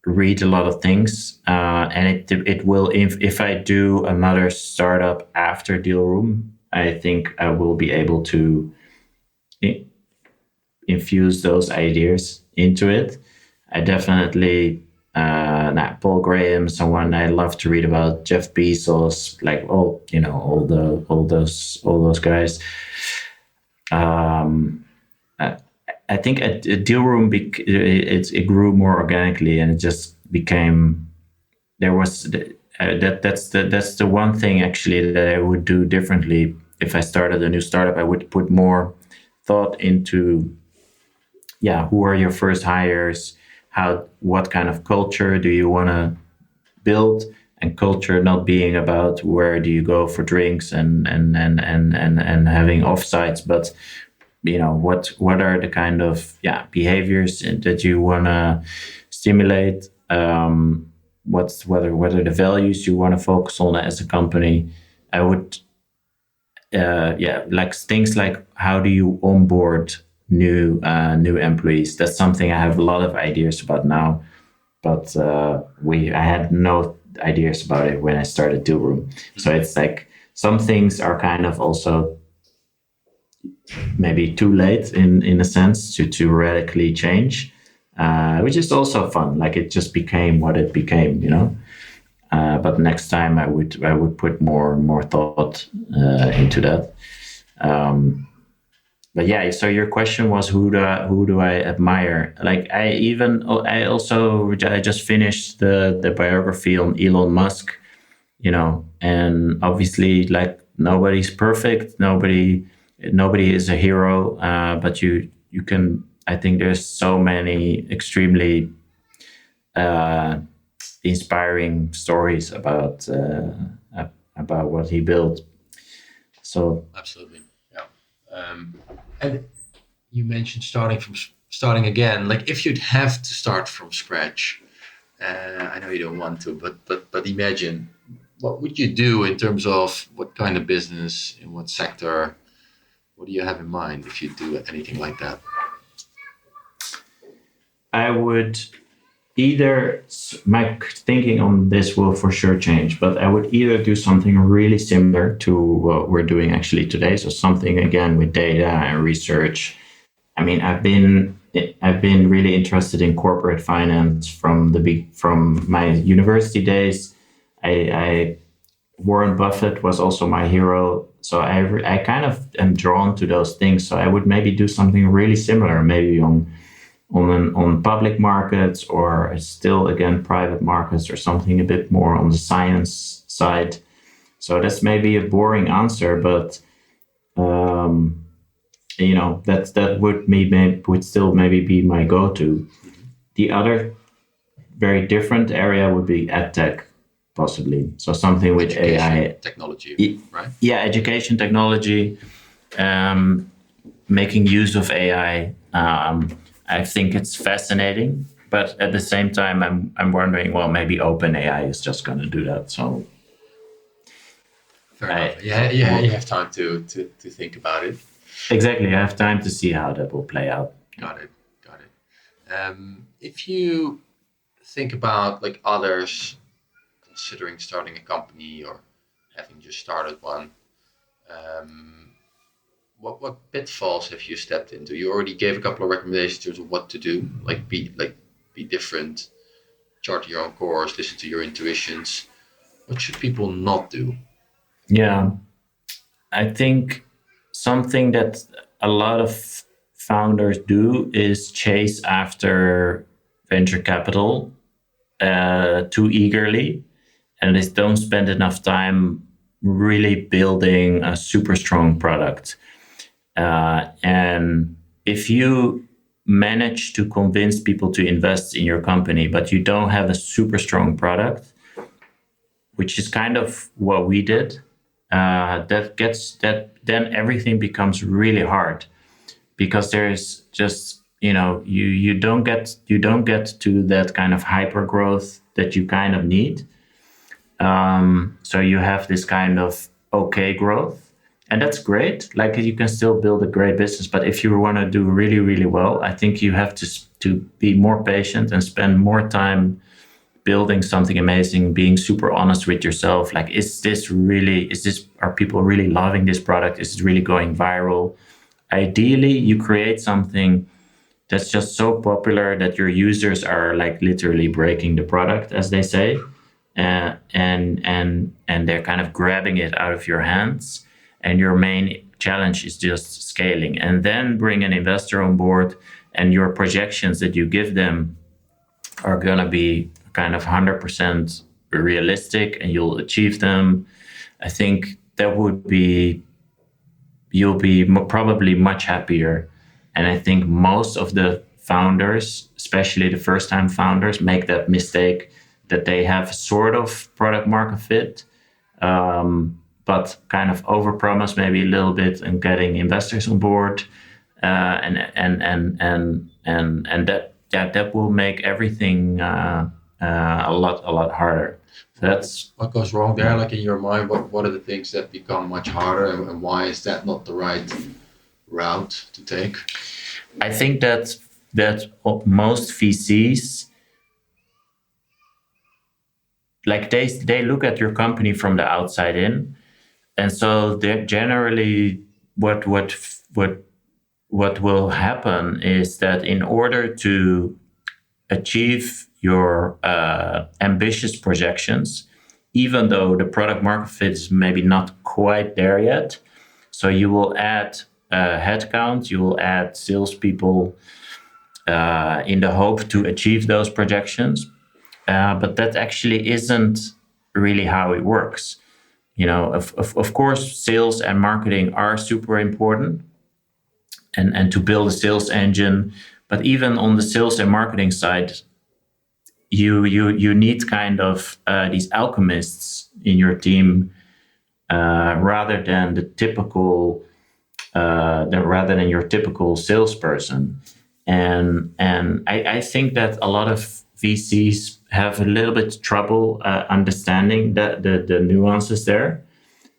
read a lot of things, and it will, if I do another startup after Dealroom, I think I will be able to infuse those ideas into it. I definitely, Paul Graham, someone I love to read about, Jeff Bezos, like all those guys. I think at Dealroom it grew more organically, and it just became, there was that's the one thing actually that I would do differently if I started a new startup. I would put more thought into, who are your first hires? What kind of culture do you want to build? And culture not being about where do you go for drinks and having offsites, but what are the kind of behaviors that you want to stimulate? What are the values you want to focus on as a company? I would like things like, how do you onboard new employees? That's something I have a lot of ideas about now, but I had no ideas about it when I started Dealroom. So it's like some things are kind of also maybe too late in a sense to radically change, which is also fun. Like it just became what it became, but next time I would put more thought into that. But yeah, so your question was who do I admire? Like I just finished the biography on Elon Musk, and obviously like nobody's perfect, nobody is a hero, but you can, I think there's so many extremely inspiring stories about what he built. So absolutely, yeah. And you mentioned starting again. Like if you'd have to start from scratch, I know you don't want to, but imagine, what would you do in terms of what kind of business, in what sector? What do you have in mind if you do anything like that? I would my thinking on this will for sure change, but I would either do something really similar to what we're doing actually today. So something again with data and research. I mean, I've been really interested in corporate finance from my university days. Warren Buffett was also my hero. So I kind of am drawn to those things. So I would maybe do something really similar, maybe on public markets, or still again private markets, or something a bit more on the science side. So that's maybe a boring answer, but that would still maybe be my go-to. The other very different area would be edtech, possibly. So something with education, AI, technology, right? Yeah, education technology, making use of AI. I think it's fascinating, but at the same time, I'm wondering, well, maybe OpenAI is just going to do that. So, fair enough. Yeah, you have time to think about it. Exactly, I have time to see how that will play out. Got it. If you think about like others considering starting a company or having just started one, what pitfalls have you stepped into? You already gave a couple of recommendations of what to do, like be different, chart your own course, listen to your intuitions. What should people not do? Yeah, I think something that a lot of founders do is chase after venture capital too eagerly, and they don't spend enough time really building a super strong product. And if you manage to convince people to invest in your company, but you don't have a super strong product, which is kind of what we did, then everything becomes really hard, because there's just, you don't get to that kind of hyper growth that you kind of need. So you have this kind of okay growth, and that's great. Like, you can still build a great business, but if you want to do really, really well, I think you have to be more patient and spend more time building something amazing, being super honest with yourself. Like, are people really loving this product? Is it really going viral? Ideally, you create something that's just so popular that your users are like literally breaking the product, as they say, and they're kind of grabbing it out of your hands. And your main challenge is just scaling, and then bring an investor on board, and your projections that you give them are going to be kind of 100% realistic, and you'll achieve them. I think that would be, you'll be probably much happier. And I think most of the founders, especially the first-time founders, make that mistake, that they have sort of product market fit, but kind of overpromise maybe a little bit and getting investors on board, and that will make everything a lot harder. So that's what goes wrong there. Like, in your mind, what are the things that become much harder, and why is that not the right route to take? I think that most VCs, like, they look at your company from the outside in, and so they're generally what will happen is that in order to achieve your ambitious projections, even though the product market fit is maybe not quite there yet, so you will add headcount, you will add salespeople in the hope to achieve those projections. But that actually isn't really how it works. Of course, sales and marketing are super important, and to build a sales engine. But even on the sales and marketing side, you need kind of these alchemists in your team, rather than your typical salesperson. And I think that a lot of VCs have a little bit trouble understanding the nuances there,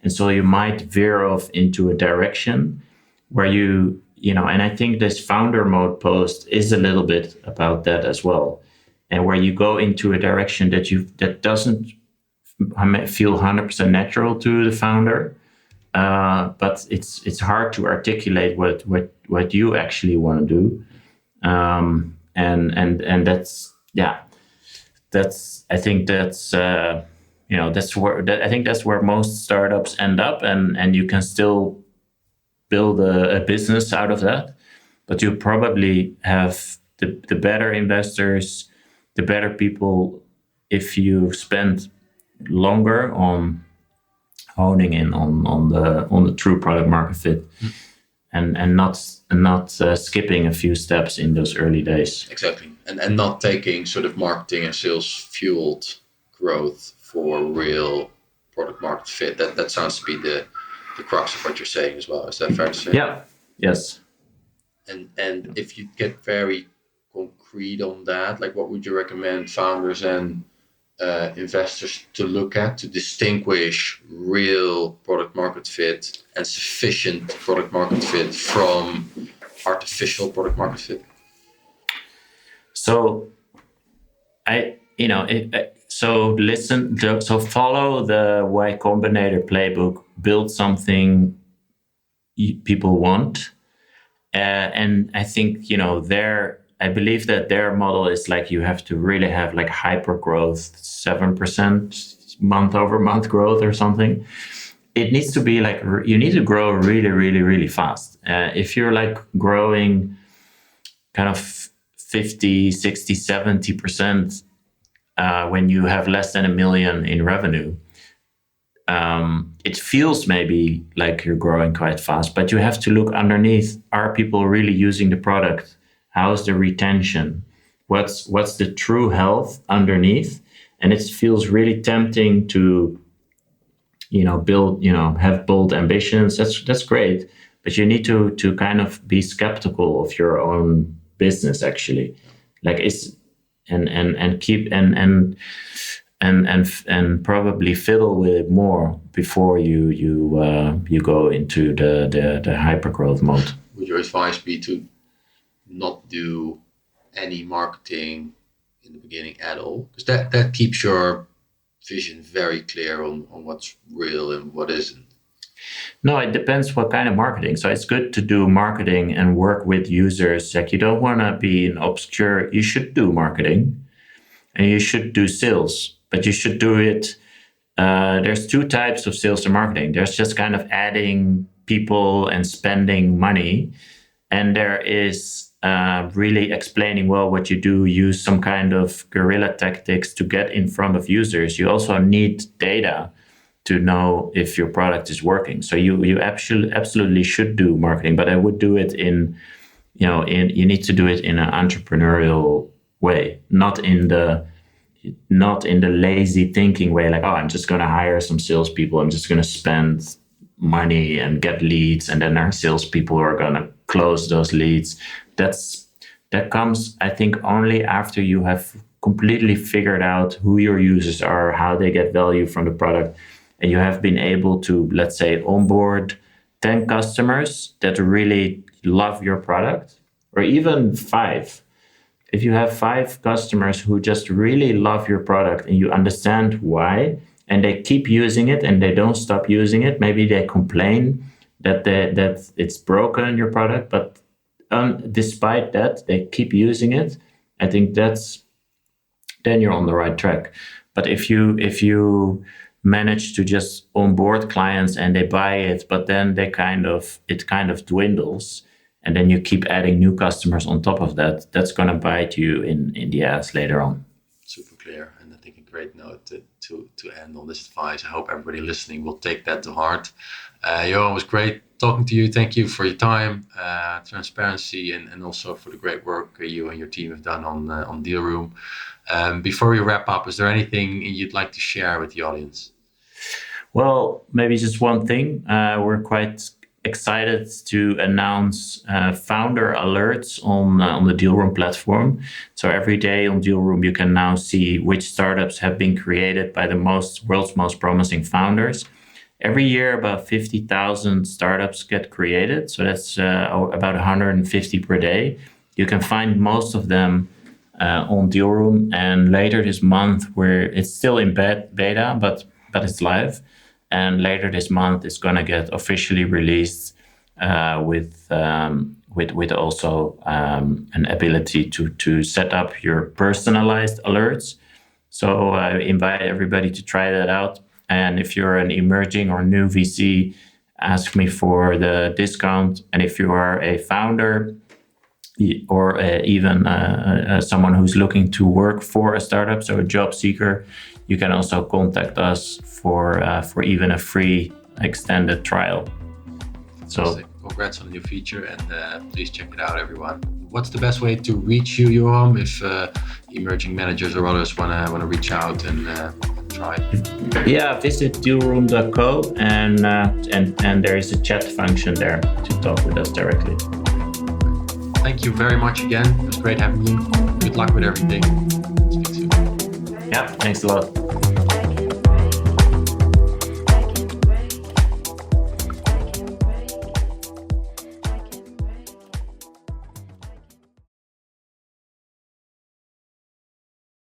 and so you might veer off into a direction where and I think this founder mode post is a little bit about that as well, and where you go into a direction that doesn't feel 100% natural to the founder, but it's hard to articulate what you actually want to do, and that's I think that's where most startups end up, and you can still build a business out of that, but you probably have the better investors, the better people, if you spend longer on honing in on the true product market fit, and not skipping a few steps in those early days. Exactly, and not taking sort of marketing and sales fueled growth for real product market fit. That sounds to be the crux of what you're saying as well. Is that fair to say? Yeah. Yes. And if you get very concrete on that, like, what would you recommend founders and investors to look at to distinguish real product market fit and sufficient product market fit from artificial product market fit? So follow the Y Combinator playbook, build something people want. And I think, I believe that their model is like, you have to really have like hyper growth, 7% month over month growth or something. It needs to be like, you need to grow really, really, really fast. If you're like growing kind of 50, 60, 70% when you have less than $1 million in revenue, it feels maybe like you're growing quite fast, but you have to look underneath. Are people really using the product? How's the retention? What's the true health underneath? And it feels really tempting to, build, have bold ambitions. That's great, but you need to kind of be skeptical of your own business actually. Like and probably fiddle with it more before you go into the hyper growth mode. Would your advice be to not do any marketing in the beginning at all? Because that keeps your vision very clear on what's real and what isn't. No, it depends what kind of marketing. So it's good to do marketing and work with users. Like you don't want to be an obscure. You should do marketing and you should do sales, but you should do it. There's two types of sales and marketing. There's just kind of adding people and spending money. And there is really explaining well what you do, use some kind of guerrilla tactics to get in front of users. You also need data to know if your product is working. So you absolutely should do marketing, but I would do it you need to do it in an entrepreneurial way, not in the lazy thinking way, like, oh, I'm just going to hire some salespeople. I'm just going to spend money and get leads, and then our salespeople are going to close those leads. That comes, I think, only after you have completely figured out who your users are, how they get value from the product, and you have been able to, let's say, onboard 10 customers that really love your product, or even 5. If you have 5 customers who just really love your product and you understand why, and they keep using it and they don't stop using it, maybe they complain that it's broken, your product, but despite that, they keep using it. I think then you're on the right track. But if you manage to just onboard clients and they buy it, but then it kind of dwindles, and then you keep adding new customers on top of that, that's going to bite you in the ass later on. Super clear, and I think a great note to end on this advice. I hope everybody listening will take that to heart. Yoram, it was great talking to you. Thank you for your time, transparency, and also for the great work you and your team have done on Dealroom. Before we wrap up, is there anything you'd like to share with the audience? Well, maybe just one thing. We're quite excited to announce founder alerts on the Dealroom platform. So every day on Dealroom, you can now see which startups have been created by the world's most promising founders. Every year, about 50,000 startups get created. So that's about 150 per day. You can find most of them on Dealroom. And later this month, where it's still in beta, but it's live. And later this month, it's going to get officially released with also an ability to set up your personalized alerts. So I invite everybody to try that out. And if you're an emerging or new VC, ask me for the discount. And if you are a founder or even someone who's looking to work for a startup, so a job seeker, you can also contact us for even a free extended trial. So congrats on the new feature, and please check it out, everyone. What's the best way to reach you, Yoram, if emerging managers or others want to reach out and try? Yeah, visit dealroom.co and there is a chat function there to talk with us directly. Thank you very much again. It was great having you. Good luck with everything. Speak soon. Yeah, thanks a lot.